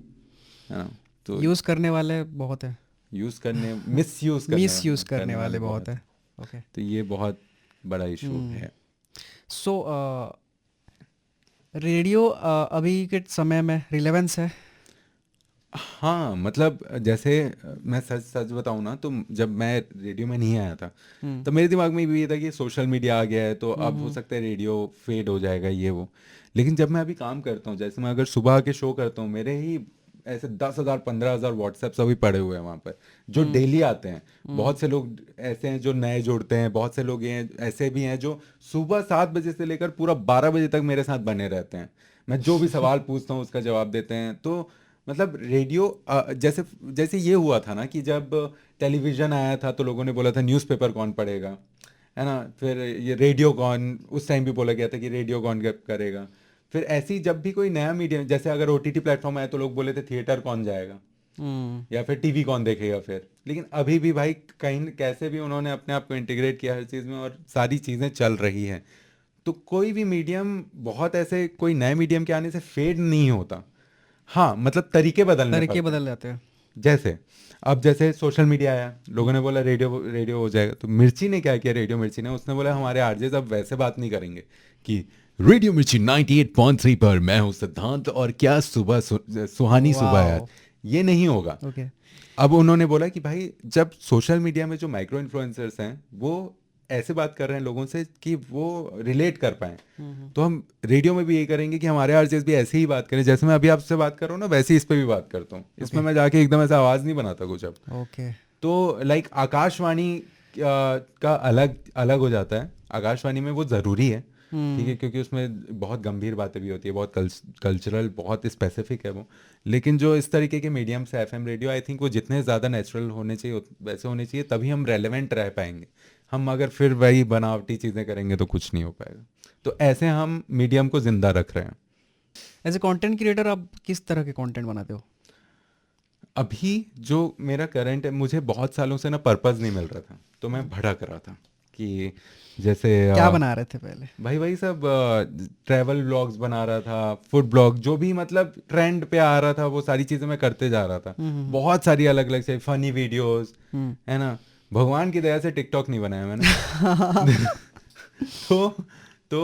है ना। तो यूज़ करने वाले बहुत है। यूज़ करने मिस यूज़ मिस यूज़ करने करने करने वाले वाले बहुत बहुत है। हैं। ओके। तो ये बहुत बड़ा इशू हम्म। है। सो रेडियो अभी के समय में रिलेवेंस है। हाँ मतलब जैसे मैं सच सच बताऊँ ना, तो जब मैं रेडियो में नहीं आया था हम्म। तो मेरे दिमाग में भी ये था कि सोशल मीडिया आ गया है तो अब हो हम्म। सकता है रेडियो फेड हो जाएगा ये वो। लेकिन जब मैं अभी काम करता हूँ, जैसे मैं अगर सुबह के शो करता हूँ, मेरे ही ऐसे 10,000 15,000 व्हाट्सएप्स अभी पड़े हुए हैं वहाँ पर जो हम्म। डेली आते हैं। हम्म। बहुत से लोग ऐसे हैं जो नए जुड़ते हैं, बहुत से लोग ये ऐसे भी हैं जो सुबह 7 बजे से लेकर पूरा 12 बजे तक मेरे साथ बने रहते हैं। मैं जो भी सवाल पूछता हूँ उसका जवाब देते हैं। तो मतलब रेडियो जैसे जैसे ये हुआ था ना कि जब टेलीविज़न आया था तो लोगों ने बोला था न्यूज़पेपर कौन पढ़ेगा, है ना। फिर ये रेडियो कौन, उस टाइम भी बोला गया था कि रेडियो कौन करेगा। फिर ऐसे ही जब भी कोई नया मीडियम, जैसे अगर ओटीटी प्लेटफॉर्म आया तो लोग बोले थे थिएटर कौन जाएगा हम्म। या फिर टीवी कौन देखेगा फिर। लेकिन अभी भी भाई कहीं कैसे भी उन्होंने अपने आप को इंटीग्रेट किया हर चीज़ में और सारी चीज़ें चल रही हैं। तो कोई भी मीडियम बहुत ऐसे कोई नए मीडियम के आने से फेड नहीं होता। हाँ मतलब तरीके बदलने तरीके पड़ते हैं। बदल जाते हैं। जैसे अब जैसे सोशल मीडिया आया, लोगों ने बोला रेडियो रेडियो हो जाएगा, तो मिर्ची ने क्या किया, रेडियो मिर्ची ने उसने बोला हमारे आरजेस अब वैसे बात नहीं करेंगे कि रेडियो मिर्ची 98.3 पर मैं हूँ सिद्धांत और क्या सुबह सुहानी सुबह यार, वाओ। ये नहीं होगा। ओके। अब उन्होंने बोला कि भाई जब सोशल मीडिया में जो माइक्रो इन्फ्लुएंसर्स हैं वो ऐसे बात कर रहे हैं लोगों से कि वो रिलेट कर पाएँ, हम्म। तो हम रेडियो में भी यही करेंगे कि हमारे आरजेस भी ऐसे ही बात करें, जैसे मैं अभी आपसे बात कर रहा हूँ ना वैसे ही इस पे भी बात करता हूँ। इसमें ओके। मैं जाके एकदम ऐसा आवाज़ नहीं बनाता कुछ अब। ओके। तो लाइक आकाशवाणी का अलग अलग हो जाता है, आकाशवाणी में वो ज़रूरी है, ठीक है, हम्म। क्योंकि उसमें बहुत गंभीर बातें भी होती है, बहुत कल्चरल बहुत स्पेसिफिक है वो। लेकिन जो इस तरीके के मीडियम से एफएम रेडियो, आई थिंक वो जितने ज़्यादा नेचुरल होने चाहिए वैसे होने चाहिए, तभी हम रेलेवेंट रह पाएंगे। हम अगर फिर वही बनावटी चीज़ें करेंगे तो कुछ नहीं हो पाएगा। तो ऐसे हम मीडियम को ज़िंदा रख रहे हैं। एज ए कंटेंट क्रिएटर आप किस तरह के कंटेंट बनाते हो? अभी जो मेरा करंट है, मुझे बहुत सालों से ना पर्पस नहीं मिल रहा था, तो मैं भटक रहा था कि जैसे क्या बना रहे थे पहले? भाई वही सब ट्रैवल व्लॉग्स बना रहा था, फूड ब्लॉग, जो भी मतलब ट्रेंड पे आ रहा था वो सारी चीज़ें मैं करते जा रहा था। हम्म। बहुत सारी अलग अलग से फनी वीडियोस, हम्म। है ना। भगवान की दया से टिकटॉक नहीं बनाया मैंने। तो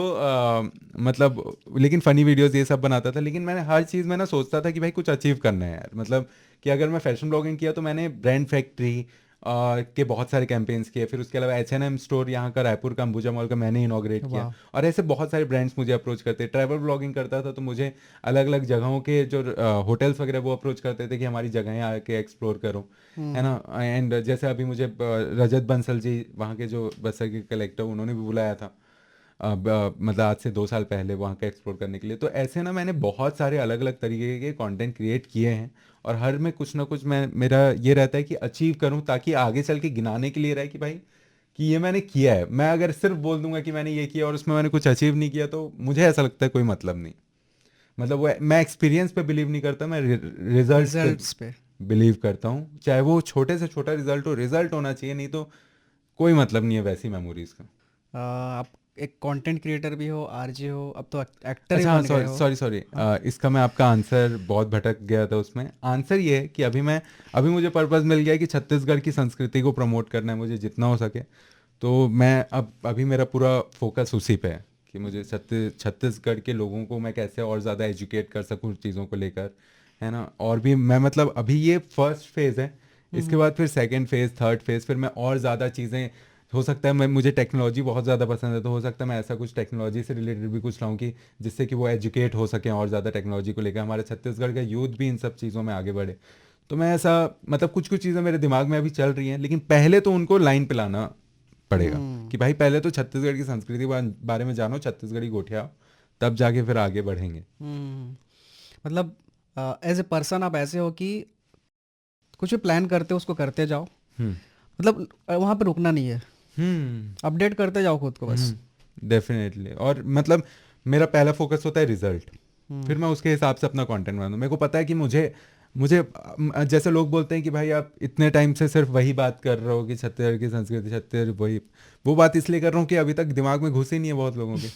मतलब लेकिन फनी वीडियोस ये सब बनाता था। लेकिन मैंने हर चीज़ में ना सोचता था कि भाई कुछ अचीव करना है यार, मतलब कि अगर मैं फैशन ब्लॉगिंग किया तो मैंने ब्रांड फैक्ट्री के बहुत सारे कैंपेन्स किए। फिर उसके अलावा H&M स्टोर यहाँ का रायपुर का अंबुजा मॉल का मैंने इनॉग्रेट किया। वाह। और ऐसे बहुत सारे ब्रांड्स मुझे अप्रोच करते। ट्रैवल ब्लॉगिंग करता था तो मुझे अलग अलग जगहों के जो होटल्स वगैरह वो अप्रोच करते थे कि हमारी जगहें आके एक्सप्लोर करो, है हम्म। ना। एंड जैसे अभी मुझे रजत बंसल जी वहाँ के जो बस्तर के कलेक्टर, उन्होंने भी बुलाया था मतलब आज से 2 साल पहले वहाँ का एक्सप्लोर करने के लिए। तो ऐसे ना मैंने बहुत सारे अलग अलग तरीके के कंटेंट क्रिएट किए हैं और हर में कुछ ना कुछ मैं मेरा ये रहता है कि अचीव करूँ, ताकि आगे चल के गिनाने के लिए रहे कि भाई कि ये मैंने किया है। मैं अगर सिर्फ बोल दूंगा कि मैंने ये किया और उसमें मैंने कुछ अचीव नहीं किया तो मुझे ऐसा लगता है कोई मतलब नहीं। मतलब वो मैं एक्सपीरियंस पे बिलीव नहीं करता, मैं रिजल्ट्स पे रिजल्ट्स पे। बिलीव करता हूँ। चाहे वो छोटे से छोटा रिजल्ट हो, रिजल्ट होना चाहिए, नहीं तो कोई मतलब नहीं है वैसी मेमोरीज का। आप एक कंटेंट क्रिएटर भी हो, आरजे हो, अब तो एक्टर भी अच्छा हाँ, बन गए सॉरी हो। सॉरी सॉरी, हाँ। इसका मैं आपका आंसर बहुत भटक गया था उसमें। आंसर ये है कि अभी मुझे पर्पस मिल गया है कि छत्तीसगढ़ की संस्कृति को प्रमोट करना है मुझे जितना हो सके। तो मैं अभी मेरा पूरा फोकस उसी पे है कि मुझे छत्तीसगढ़ के लोगों को मैं कैसे और ज़्यादा एजुकेट कर सकूँ चीज़ों को लेकर, है ना। और भी मैं मतलब अभी ये फर्स्ट फेज़ है, इसके बाद फिर सेकंड फेज, थर्ड फेज, फिर मैं और ज़्यादा चीज़ें, हो सकता है मुझे टेक्नोलॉजी बहुत ज़्यादा पसंद है, तो हो सकता है मैं ऐसा कुछ टेक्नोलॉजी से रिलेटेड भी कुछ लाऊं कि जिससे कि वो एजुकेट हो सकें और ज़्यादा टेक्नोलॉजी को लेकर, हमारे छत्तीसगढ़ का यूथ भी इन सब चीज़ों में आगे बढ़े। तो मैं ऐसा, मतलब कुछ कुछ चीज़ें मेरे दिमाग में अभी चल रही हैं, लेकिन पहले तो उनको लाइन पे लाना पड़ेगा कि भाई पहले तो छत्तीसगढ़ की संस्कृति बारे में जानो, छत्तीसगढ़ी गोठिया, तब जाके फिर आगे बढ़ेंगे। मतलब एज ए पर्सन आप ऐसे हो कि कुछ भी प्लान करते हो उसको करते जाओ, हम्म मतलब वहाँ पे रुकना नहीं है, हम्म अपडेट करते जाओ खुद को बस। डेफिनेटली। और मतलब मेरा पहला फोकस होता है रिजल्ट, फिर मैं उसके हिसाब से अपना कंटेंट बनाऊँ। मेरे को पता है कि मुझे मुझे जैसे लोग बोलते हैं कि भाई आप इतने टाइम से सिर्फ वही बात कर रहे हो कि छत्तीसगढ़ की संस्कृति, छत्तीसगढ़ वही, वो बात इसलिए कर रहा हूँ कि अभी तक दिमाग में घुस ही नहीं है बहुत लोगों के।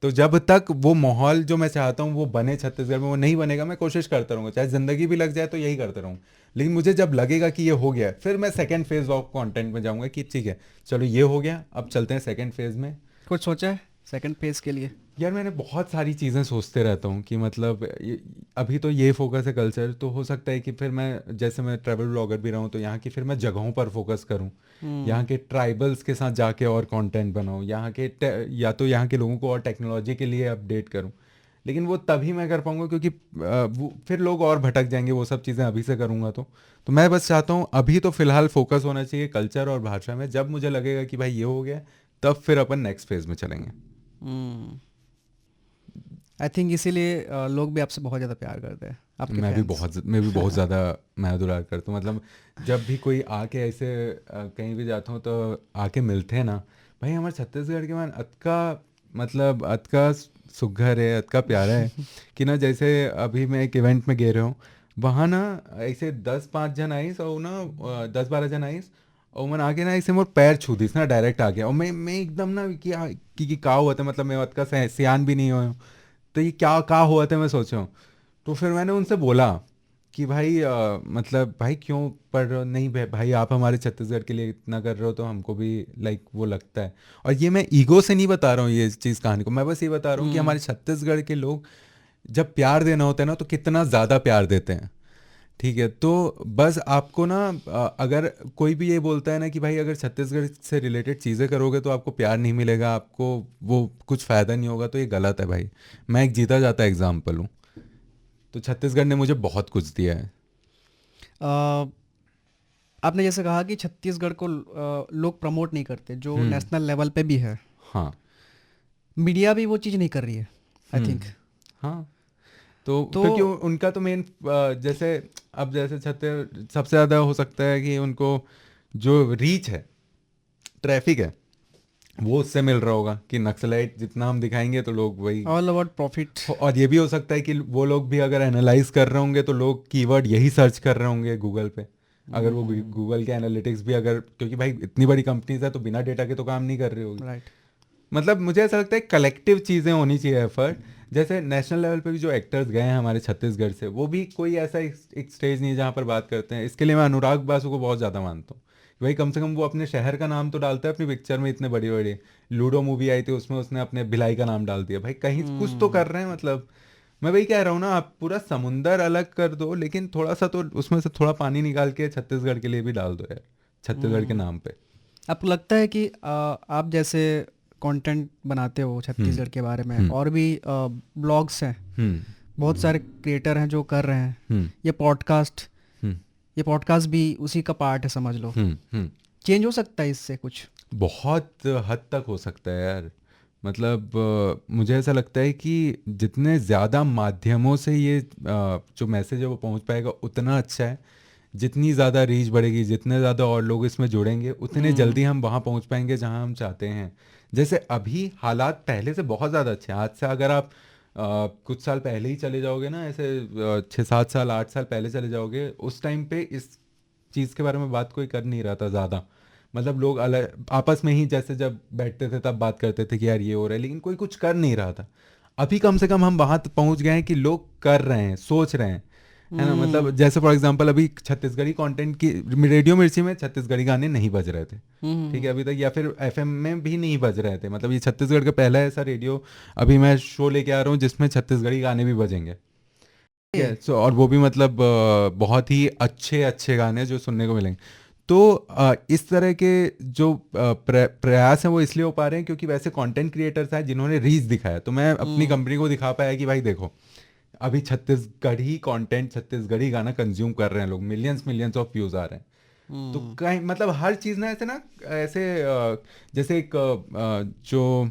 तो जब तक वो माहौल जो मैं चाहता हूँ वो बने छत्तीसगढ़ में, वो नहीं बनेगा, मैं कोशिश करता रहूँगा, चाहे ज़िंदगी भी लग जाए तो यही करता रहूँ। लेकिन मुझे जब लगेगा कि ये हो गया है, फिर मैं सेकंड फेज ऑफ कंटेंट में जाऊँगा कि ठीक है चलो ये हो गया, अब चलते हैं सेकंड फेज में। कुछ सोचा है सेकंड फेज के लिए? यार मैंने बहुत सारी चीज़ें सोचते रहता हूँ कि मतलब अभी तो ये फोकस है कल्चर, तो हो सकता है कि फिर मैं, जैसे मैं ट्रैवल ब्लॉगर भी रहा हूँ, तो यहाँ की फिर मैं जगहों पर फोकस करूँ, यहाँ के ट्राइबल्स के साथ जाके और कंटेंट बनाऊँ, यहाँ के या तो यहाँ के लोगों को और टेक्नोलॉजी के लिए अपडेट करूँ। लेकिन वो तभी मैं कर पाऊँगा क्योंकि वो फिर लोग और भटक जाएंगे, वो सब चीज़ें अभी से करूँगा तो मैं बस चाहता हूँ अभी तो फ़िलहाल फोकस होना चाहिए कल्चर और भाषा में। जब मुझे लगेगा कि भाई ये हो गया, तब फिर अपन नेक्स्ट फेज़ में चलेंगे। आई थिंक इसीलिए लोग भी आपसे बहुत ज़्यादा प्यार करते हैं, आपके फैंस। मैं भी बहुत ज़्यादा मैं दुलार करता हूँ। मतलब जब भी कोई आके ऐसे कहीं भी जाता हूँ तो आके मिलते हैं ना, भाई हमारे छत्तीसगढ़ के मान अतका, मतलब अतका सुघर है, अतका प्यारा है कि ना, जैसे अभी मैं एक इवेंट में गए रहा हूँ, वहाँ ना ऐसे 10-5 जन आईस और ना 10-12 जन आईस, और मन आके ना ऐसे मोर पैर छू दीस ना, डायरेक्ट आ गया, और मैं एकदम ना कि का हुआ था, मतलब मैं अतका सियान भी नहीं हुआ, तो ये क्या हुआ था मैं सोच रहा हूँ। तो फिर मैंने उनसे बोला कि भाई मतलब भाई क्यों पढ़ रहे हो, नहीं भाई आप हमारे छत्तीसगढ़ के लिए इतना कर रहे हो तो हमको भी लाइक वो लगता है। और ये मैं ईगो से नहीं बता रहा हूँ ये चीज़ कहानी को, मैं बस ये बता रहा हूँ कि हमारे छत्तीसगढ़ के लोग जब प्यार देना होता है ना तो कितना ज़्यादा प्यार देते हैं। ठीक है, तो बस आपको ना अगर कोई भी ये बोलता है ना कि भाई अगर छत्तीसगढ़ से रिलेटेड चीज़ें करोगे तो आपको प्यार नहीं मिलेगा, आपको वो कुछ फ़ायदा नहीं होगा, तो ये गलत है भाई। मैं एक जीता जाता एग्जाम्पल हूँ, तो छत्तीसगढ़ ने मुझे बहुत कुछ दिया है। अ, आपने जैसे कहा कि छत्तीसगढ़ को लोग प्रमोट नहीं करते, जो हम्म नेशनल लेवल पे भी है, हाँ। मीडिया भी वो चीज़ नहीं कर रही है आई थिंक। हाँ, तो तो क्योंकि उनका तो मेन, जैसे अब जैसे सबसे ज़्यादा हो सकता है कि उनको जो रीच है, ट्रैफिक है, वो उससे मिल रहा होगा कि नक्सलाइट जितना हम दिखाएंगे तो लोग वही। All about profit. और ये भी हो सकता है कि वो लोग भी अगर एनालाइज कर रहे होंगे तो लोग कीवर्ड यही सर्च कर रहे होंगे गूगल पे, अगर वो गूगल के एनालिटिक्स भी अगर, क्योंकि भाई इतनी बड़ी कंपनीज है तो बिना डेटा के तो काम नहीं कर रही होगी। राइट। मतलब मुझे ऐसा लगता है कलेक्टिव चीज़ें होनी चाहिए एफर्ट। जैसे नेशनल लेवल पे भी जो एक्टर्स गए हैं हमारे छत्तीसगढ़ से, वो भी कोई ऐसा एक स्टेज नहीं है जहाँ पर बात करते हैं। इसके लिए मैं अनुराग बासु को बहुत ज़्यादा मानता हूँ। भाई कम से कम वो अपने शहर का नाम तो डालता है अपनी पिक्चर में, इतने बड़ी बड़ी लूडो मूवी आई थी उसमें उसने अपने भिलाई का नाम डाल दिया। भाई कहीं कुछ तो कर रहे हैं। मतलब मैं वही कह रहा हूँ ना, आप पूरा समुंदर अलग कर दो लेकिन थोड़ा सा तो उसमें से थोड़ा पानी निकाल के छत्तीसगढ़ के लिए भी डाल दो यार, छत्तीसगढ़ के नाम पे। आपको लगता है कि आप जैसे कंटेंट बनाते हो हम्म छत्तीसगढ़ के बारे में, हम्म और भी ब्लॉग्स हैं, हम्म बहुत सारे क्रिएटर हैं जो कर रहे हैं, हम्म हम्म ये पॉडकास्ट भी उसी का पार्ट है समझ लो, हम्म। चेंज हो सकता है इससे कुछ? बहुत हद तक हो सकता है यार। मतलब मुझे ऐसा लगता है कि जितने ज़्यादा माध्यमों से ये जो मैसेज है वो पहुंच पाएगा उतना अच्छा है। जितनी ज़्यादा रीच बढ़ेगी, जितने ज़्यादा और लोग इसमें जुड़ेंगे, उतने जल्दी हम वहाँ पहुँच पाएंगे जहाँ हम चाहते हैं। जैसे अभी हालात पहले से बहुत ज़्यादा अच्छे हैं। आज से अगर आप कुछ साल पहले ही चले जाओगे ना, ऐसे 6-7 साल 8 साल पहले चले जाओगे, उस टाइम पे इस चीज़ के बारे में बात कोई कर नहीं रहा था ज़्यादा। मतलब लोग अलग आपस में ही जैसे जब बैठते थे तब बात करते थे कि यार ये हो रहा है, लेकिन कोई कुछ कर नहीं रहा था। अभी कम से कम हम वहाँ तक पहुँच गए हैं कि लोग कर रहे हैं, सोच रहे हैं, है ना। मतलब जैसे फॉर एग्जांपल अभी छत्तीसगढ़ी कंटेंट की रेडियो मिर्ची में छत्तीसगढ़ी गाने नहीं बज रहे थे, ठीक है अभी तक, या फिर एफएम में भी नहीं बज रहे थे। मतलब ये छत्तीसगढ़ का पहला ऐसा रेडियो अभी मैं शो लेके आ रहा हूँ जिसमें छत्तीसगढ़ी गाने भी बजेंगे। और वो भी मतलब बहुत ही अच्छे अच्छे गाने जो सुनने को मिलेंगे। तो इस तरह के जो प्रयास हैं वो इसलिए हो पा रहे हैं क्योंकि वैसे कंटेंट क्रिएटर्स हैं जिन्होंने रीच दिखाया। तो मैं अपनी कंपनी को दिखा पाया कि भाई देखो, अभी छत्तीसगढ़ी कंटेंट, छत्तीसगढ़ी गाना कंज्यूम कर रहे हैं लोग, मिलियंस मिलियंस ऑफ व्यूज आ रहे हैं। तो कहीं मतलब हर चीज़ ना ऐसे जैसे एक जो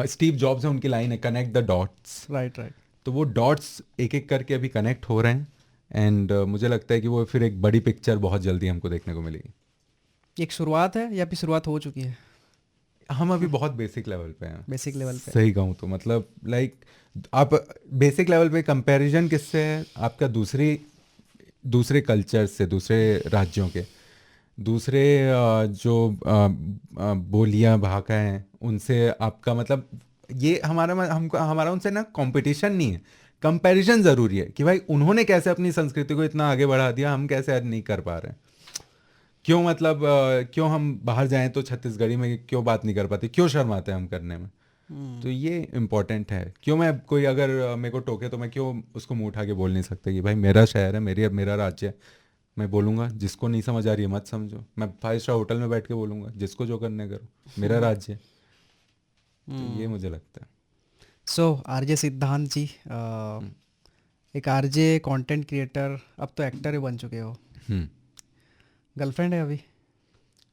स्टीव जॉब्स है उनकी लाइन है, connect the dots. Right right. तो वो डॉट्स एक एक करके अभी कनेक्ट हो रहे हैं। एंड मुझे लगता है कि वो फिर एक बड़ी पिक्चर बहुत जल्दी हमको देखने को मिलेगी। एक शुरुआत है या फिर शुरुआत हो चुकी है? हम अभी बहुत बेसिक लेवल पे हैं, बेसिक लेवल पे। सही कहूँ तो। मतलब लाइक आप बेसिक लेवल पे कंपैरिजन किससे है आपका? दूसरे कल्चर से, दूसरे राज्यों के, दूसरे जो बोलियां भाषा हैं उनसे आपका मतलब ये हमारा उनसे ना कंपटीशन नहीं है, कंपैरिजन ज़रूरी है कि भाई उन्होंने कैसे अपनी संस्कृति को इतना आगे बढ़ा दिया, हम कैसे आज नहीं कर पा रहे हैं। क्यों मतलब क्यों हम बाहर जाएं तो छत्तीसगढ़ी में क्यों बात नहीं कर पाते, क्यों शर्माते हैं हम करने में? तो ये इम्पोर्टेंट है। क्यों मैं कोई अगर मेरे को टोके तो मैं क्यों उसको मुंह उठा के बोल नहीं सकता कि भाई मेरा शहर है, मेरा राज्य है। मैं बोलूँगा, जिसको नहीं समझ आ रही है मत समझो। मैं 5 स्टार होटल में बैठ के बोलूँगा, जिसको जो करने करो, मेरा राज्य है। तो ये मुझे लगता है। सो आरजे सिद्धांत जी, हम्म। एक आरजे कंटेंट क्रिएटर, अब तो एक्टर ही बन चुके हो। हम्म। गर्लफ्रेंड है अभी?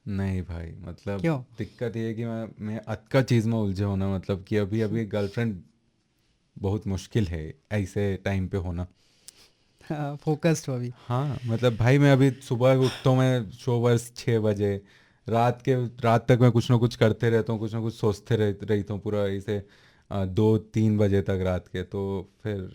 नहीं भाई, मतलब क्यों? दिक्कत ये है कि मैं अक्का चीज़ में उलझे होना, मतलब कि अभी अभी गर्लफ्रेंड बहुत मुश्किल है ऐसे टाइम पे होना। फोकस्ड हो अभी? हाँ मतलब भाई मैं अभी सुबह उठता हूँ, मैं शोवर्स 6 बजे, रात तक मैं कुछ ना कुछ करते रहता हूँ, कुछ ना कुछ सोचते रहता हूँ पूरा ऐसे 2-3 बजे तक रात के। तो फिर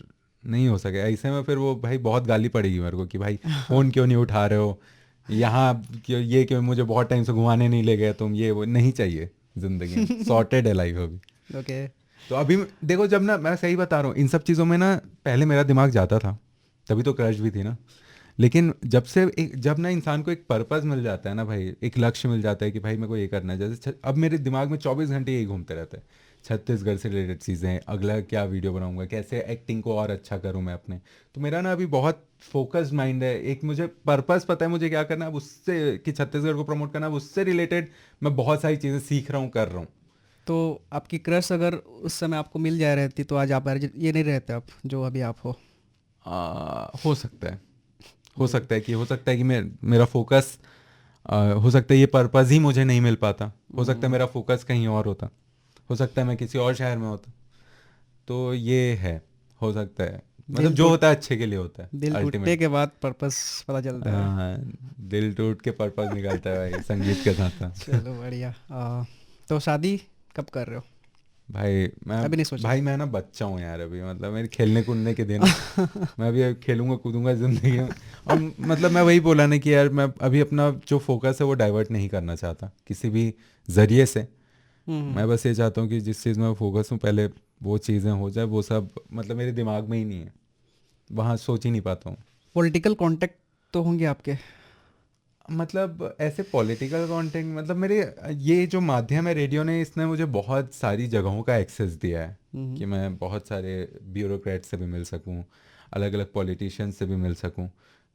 नहीं हो सके ऐसे में। फिर वो भाई बहुत गाली पड़ेगी मेरे को कि भाई फ़ोन क्यों नहीं उठा रहे हो, यहाँ क्यों, ये क्यों मुझे बहुत टाइम से घुमाने नहीं ले गए तुम, ये वो नहीं चाहिए ज़िंदगी में। सॉर्टेड है लाइफ अभी। ओके। तो अभी देखो, जब ना मैं सही बता रहा हूँ, इन सब चीज़ों में ना पहले मेरा दिमाग जाता था, तभी तो क्रश भी थी ना। लेकिन जब ना इंसान को एक पर्पस मिल जाता है ना भाई, एक लक्ष्य मिल जाता है कि भाई मेरे को ये करना है। जैसे अब मेरे दिमाग में 24 घंटे यही घूमते रहते हैं, छत्तीसगढ़ से रिलेटेड चीज़ें, अगला क्या वीडियो बनाऊंगा, कैसे एक्टिंग को और अच्छा करूं मैं अपने। तो मेरा ना अभी बहुत फोकस्ड माइंड है, एक मुझे पर्पस पता है मुझे क्या करना है, अब उससे कि छत्तीसगढ़ को प्रमोट करना है, अब उससे रिलेटेड मैं बहुत सारी चीज़ें सीख रहा हूँ, कर रहा हूँ। तो आपकी क्रश अगर उस समय आपको मिल जाए रहती तो आज आप ये नहीं रहते आप जो अभी आप हो? हो सकता है, हो सकता है कि मेरा फोकस, हो सकता है ये पर्पस ही मुझे नहीं मिल पाता, हो सकता है मेरा फोकस कहीं और होता, हो सकता है मैं किसी और शहर में होता। तो ये है, हो सकता है, मतलब दिल जो टूट होता है अच्छे के लिए होता है दिल टूटने अल्टीमेट। के बाद पर्पस पता चलता है। हाँ, दिल टूट के पर्पस निकलता है भाई, संगीत के साथ साथ। चलो बढ़िया। तो शादी कब कर रहे हो? भाई अभी नहीं सोचा? मैं ना बच्चा हूँ यार अभी, मतलब मेरे खेलने कूदने के दिन हैं। मैं अभी खेलूंगा कूदूंगा ज़िंदगी में। और मतलब मैं वही बोला ना कि यार मैं अभी अपना जो फोकस है वो डाइवर्ट नहीं करना चाहता किसी भी ज़रिए से। हम्म। मैं बस ये चाहता हूँ कि जिस चीज़ में फोकस हूँ पहले वो चीज़ें हो जाए, वो सब मतलब मेरे दिमाग में ही नहीं है, वहाँ सोच ही नहीं पाता हूँ। पॉलिटिकल कांटेक्ट तो होंगे आपके? मतलब ऐसे पॉलिटिकल कंटेंट, मतलब मेरे ये जो माध्यम है रेडियो ने, इसने मुझे बहुत सारी जगहों का एक्सेस दिया है हम्म। कि मैं बहुत सारे ब्यूरोक्रेट से भी मिल सकूं, अलग अलग पॉलिटिशियन से भी मिल सकूं।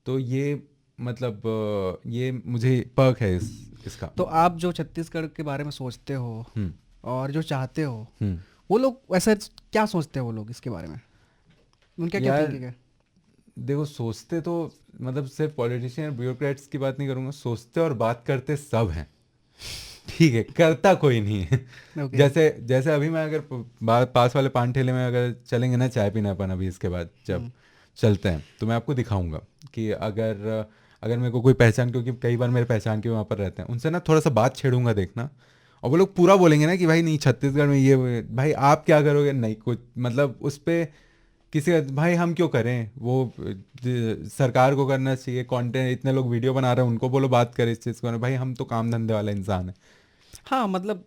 तो ये मतलब ये मुझे पर्क है इसका। तो आप जो छत्तीसगढ़ के बारे में सोचते हो हम्म। और जो चाहते हो, हम्म। वो लोग वैसे क्या सोचते हैं वो लोग इसके बारे में? उनका क्या यार थिंकिंग है? देखो, सोचते तो मतलब सिर्फ पॉलिटिशियन ब्यूरोक्रेट्स की बात नहीं करूँगा, सोचते और बात करते सब हैं, ठीक है, करता कोई नहीं है। ओके। जैसे जैसे अभी मैं अगर पास वाले पान ठेले में अगर चलेंगे ना चाय पीने अपन, अभी इसके बाद जब चलते हैं तो मैं आपको दिखाऊंगा कि अगर अगर मेरे को कोई पहचान, क्योंकि कई बार मेरे पहचान के वहाँ पर रहते हैं, उनसे ना थोड़ा सा बात छेड़ूंगा देखना, और वो लोग पूरा बोलेंगे ना कि भाई नहीं छत्तीसगढ़ में ये भाई आप क्या करोगे, नहीं कुछ, मतलब उस पर किसी का भाई हम क्यों करें, वो सरकार को करना चाहिए, कंटेंट इतने लोग वीडियो बना रहे हैं उनको बोलो बात करें इस चीज़ को, भाई हम तो काम धंधे वाला इंसान है, हाँ मतलब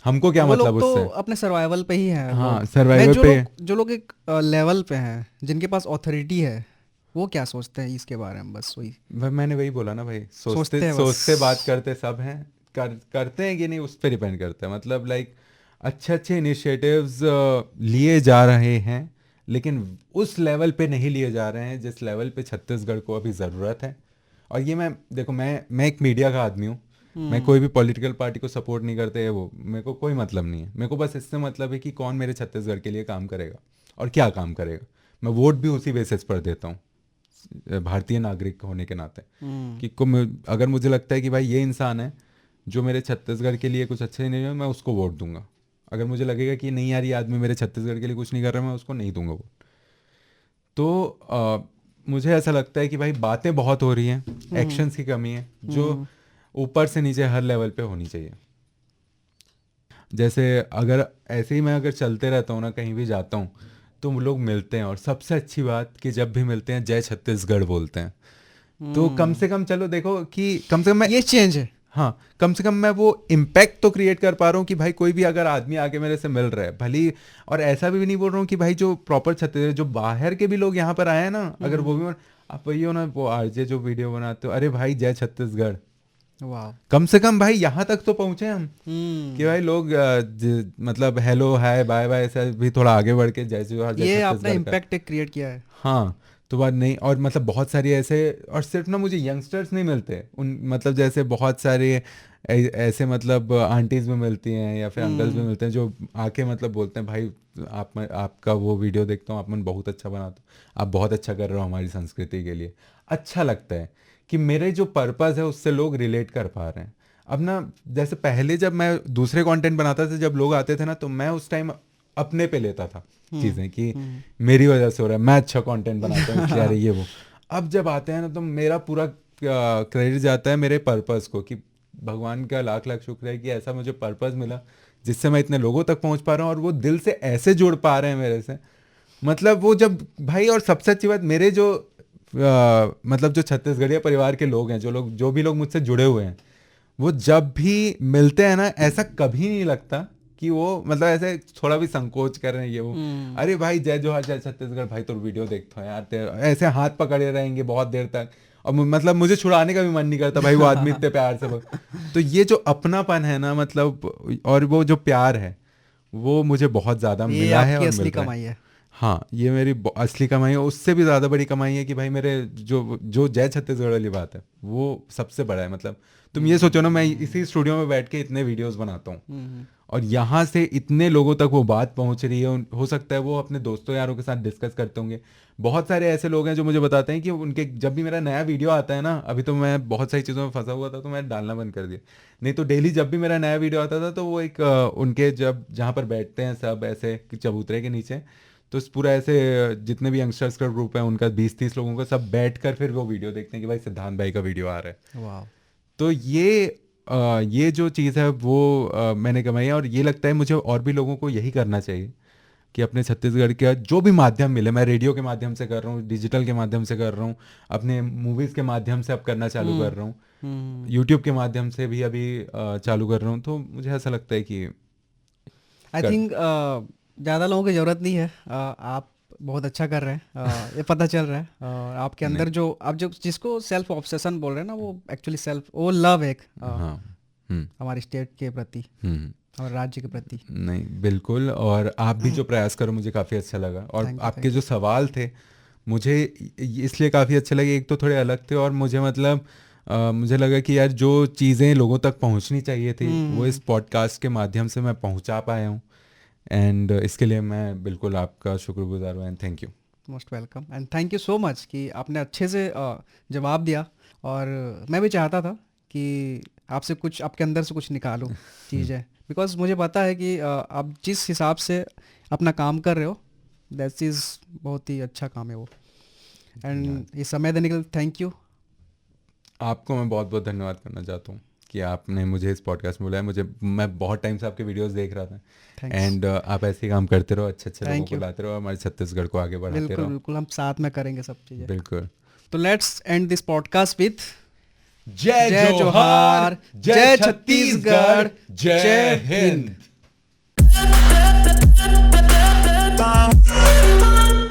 हमको क्या वो मतलब लोग तो उससे। अपने सर्वाइवल पे ही हैं हाँ, लोग। मैं सर्वाइवर पे। जो लोग एक लेवल पे हैं, जिनके पास ऑथोरिटी है, वो क्या सोचते हैं इसके बारे में? बस वही मैंने वही बोला ना भाई, सोचते सोचते हैं बस। सोचते बात करते सब हैं, करते हैं कि नहीं उस पर डिपेंड करता है। मतलब लाइक अच्छे अच्छे इनिशिएटिव्स लिए जा रहे हैं, लेकिन उस लेवल पे नहीं लिए जा रहे हैं जिस लेवल पे छत्तीसगढ़ को अभी ज़रूरत है। और ये मैं एक मीडिया का आदमी हूँ, मैं कोई भी पॉलिटिकल पार्टी को सपोर्ट नहीं करते है, वो मेरे को कोई मतलब नहीं है। मेरे को बस इससे मतलब है कि कौन मेरे छत्तीसगढ़ के लिए काम करेगा और क्या काम करेगा। मैं वोट भी उसी बेसिस पर देता हूँ भारतीय नागरिक होने के नाते, कि अगर मुझे लगता है कि भाई ये इंसान है जो मेरे छत्तीसगढ़ के लिए कुछ अच्छा ही नहीं है, मैं उसको वोट दूंगा। अगर मुझे लगेगा कि नहीं यार ये आदमी मेरे छत्तीसगढ़ के लिए कुछ नहीं कर रहा, मैं उसको नहीं दूंगा वोट। तो मुझे ऐसा लगता है कि भाई बातें बहुत हो रही हैं, एक्शंस की कमी है जो ऊपर से नीचे हर लेवल पे होनी चाहिए। जैसे अगर ऐसे ही मैं अगर चलते रहता हूँ ना, कहीं भी जाता हूँ तो लोग मिलते हैं और सबसे अच्छी बात कि जब भी मिलते हैं जय छत्तीसगढ़ बोलते हैं। तो कम से कम चलो देखो कि कम से कम मैं ये चेंज है। हाँ, कम से कम मैं वो इम्पैक्ट तो क्रिएट कर पा रहा हूँ कि भाई कोई भी अगर आदमी आके मेरे से मिल रहा है भली, और ऐसा भी नहीं बोल रहा हूँ कि भाई जो प्रॉपर छत्तीसगढ़, जो बाहर के भी लोग यहाँ पर आए हैं ना, अगर वो भी आप वही हो ना, वो आरजे जो वीडियो बनाते हो, अरे भाई जय छत्तीसगढ़, वाह, कम से कम भाई यहाँ तक तो पहुंचे हम कि भाई लोग मतलब हेलो हाय बाय बाय ऐसा भी थोड़ा आगे बढ़ के जय जोहार जय ये आपने छत्तीसगढ़ का। इम्पैक्ट क्रिएट किया है। हाँ, तो बात नहीं, और मतलब बहुत सारी ऐसे, और सिर्फ ना मुझे यंगस्टर्स नहीं मिलते उन, मतलब जैसे बहुत सारे ऐसे मतलब आंटीज भी मिलती हैं या फिर अंकल्स भी मिलते हैं जो आके मतलब बोलते हैं भाई आपका वो वीडियो देखता हूँ, आप मन बहुत अच्छा बनाते हो, आप बहुत अच्छा कर रहे हो हमारी संस्कृति के लिए। अच्छा लगता है कि मेरे जो पर्पस है उससे लोग रिलेट कर पा रहे हैं। अब ना जैसे पहले जब मैं दूसरे कंटेंट बनाता था, जब लोग आते थे ना, तो मैं उस टाइम अपने पे लेता था चीज़ें कि मेरी वजह से हो रहा है, मैं अच्छा कंटेंट बनाता हूँ इसलिए, अरे ये वो। अब जब आते हैं ना तो मेरा पूरा क्रेडिट जाता है मेरे पर्पस को, कि भगवान का लाख लाख शुक्र है कि ऐसा मुझे पर्पस मिला जिससे मैं इतने लोगों तक पहुंच पा रहा हूँ और वो दिल से ऐसे जुड़ पा रहे हैं मेरे से। मतलब वो जब भाई, और सबसे अच्छी बात मेरे जो मतलब जो छत्तीसगढ़िया परिवार के लोग हैं, जो भी लोग मुझसे जुड़े हुए हैं, वो जब भी मिलते हैं ना, ऐसा कभी नहीं लगता कि वो मतलब ऐसे थोड़ा भी संकोच कर रहे हैं ये वो। अरे भाई जय जोहार जय छत्तीसगढ़, भाई तो वीडियो देखता है यार, ऐसे हाथ पकड़े रहेंगे बहुत देर तक, और मतलब मुझे छुड़ाने का भी मन नहीं करता भाई, वो आदमी इतने प्यार से तो ये जो अपनापन है ना, मतलब और वो जो प्यार है, वो मुझे बहुत ज़्यादा ये मिला है आपकी और असली मिल रहा है। कमाई है। हाँ, ये मेरी असली कमाई है। उससे भी ज़्यादा बड़ी कमाई है कि भाई मेरे जो जय छत्तीसगढ़ वाली बात है वो सबसे बड़ा है। मतलब तुम ये सोचो ना, मैं इसी स्टूडियो में बैठ के इतने वीडियोस बनाता हूँ और यहाँ से इतने लोगों तक वो बात पहुँच रही है। हो सकता है वो अपने दोस्तों यारों के साथ डिस्कस करते होंगे। बहुत सारे ऐसे लोग हैं जो मुझे बताते हैं कि उनके जब भी मेरा नया वीडियो आता है ना, अभी तो मैं बहुत सारी चीज़ों में फंसा हुआ था तो मैं डालना बंद कर दिया, नहीं तो डेली जब भी मेरा नया वीडियो आता था तो वो एक उनके जब जहाँ पर बैठते हैं सब ऐसे चबूतरे के नीचे, तो इस पूरा ऐसे जितने भी यंगस्टर्स का ग्रुप है उनका 20-30 लोगों का सब बैठकर फिर वो वीडियो देखते हैं कि भाई सिद्धांत भाई का वीडियो आ रहा है। वाह, तो ये जो चीज़ है वो मैंने कमाई है, और ये लगता है मुझे और भी लोगों को यही करना चाहिए कि अपने छत्तीसगढ़ का जो भी माध्यम मिले, मैं रेडियो के माध्यम से कर रहा हूँ, डिजिटल के माध्यम से कर रहा हूँ, अपने मूवीज़ के माध्यम से अब करना चालू कर रहा हूँ, यूट्यूब के माध्यम से भी अभी चालू कर रहा हूँ। तो मुझे ऐसा लगता है कि आई थिंक ज़्यादा लोगों की ज़रूरत नहीं है। आप बहुत अच्छा कर रहे हैं, ये पता चल रहा है। आपके अंदर जो आप जो जिसको सेल्फ ऑब्सेशन बोल रहे हैं ना, वो एक्चुअली वो लव है एक, हाँ, हमारी स्टेट के प्रति, हमारे राज्य के प्रति। नहीं बिल्कुल, और आप भी जो प्रयास करो मुझे काफ़ी अच्छा लगा। और Thank you, आपके जो सवाल थे मुझे इसलिए काफ़ी अच्छे लगे, एक तो थोड़े अलग थे, और मुझे मतलब मुझे लगा कि यार जो चीज़ें लोगों तक पहुंचनी चाहिए थी वो इस पॉडकास्ट के माध्यम से मैं पहुंचा पाया हूं, एंड इसके लिए मैं बिल्कुल आपका शुक्रगुजार हूँ, and thank you. Most welcome and thank you so much कि आपने अच्छे से जवाब दिया। और मैं भी चाहता था कि आपसे कुछ, आपके अंदर से कुछ निकालूं चीज़ें, बिकॉज मुझे पता है कि आप जिस हिसाब से अपना काम कर रहे हो, दैट चीज़ बहुत ही अच्छा काम है वो। एंड ये समय देने के लिए थैंक यू। आपको मैं बहुत बहुत धन्यवाद करना चाहता हूँ कि आपने मुझे इस पॉडकास्ट में बुलाया। मैं बहुत टाइम से आपके वीडियोस देख रहा था, एंड आप ऐसे ही काम करते रहो, अच्छे अच्छे लोगों को लाते रहो, हमारे छत्तीसगढ़ को आगे बढ़ाते बिल्कुल रहो। बिल्कुल, हम साथ में करेंगे सब चीज़ें। बिल्कुल। तो let's end this podcast with जय जोहार, जय छत्तीसगढ़, जय हिंद।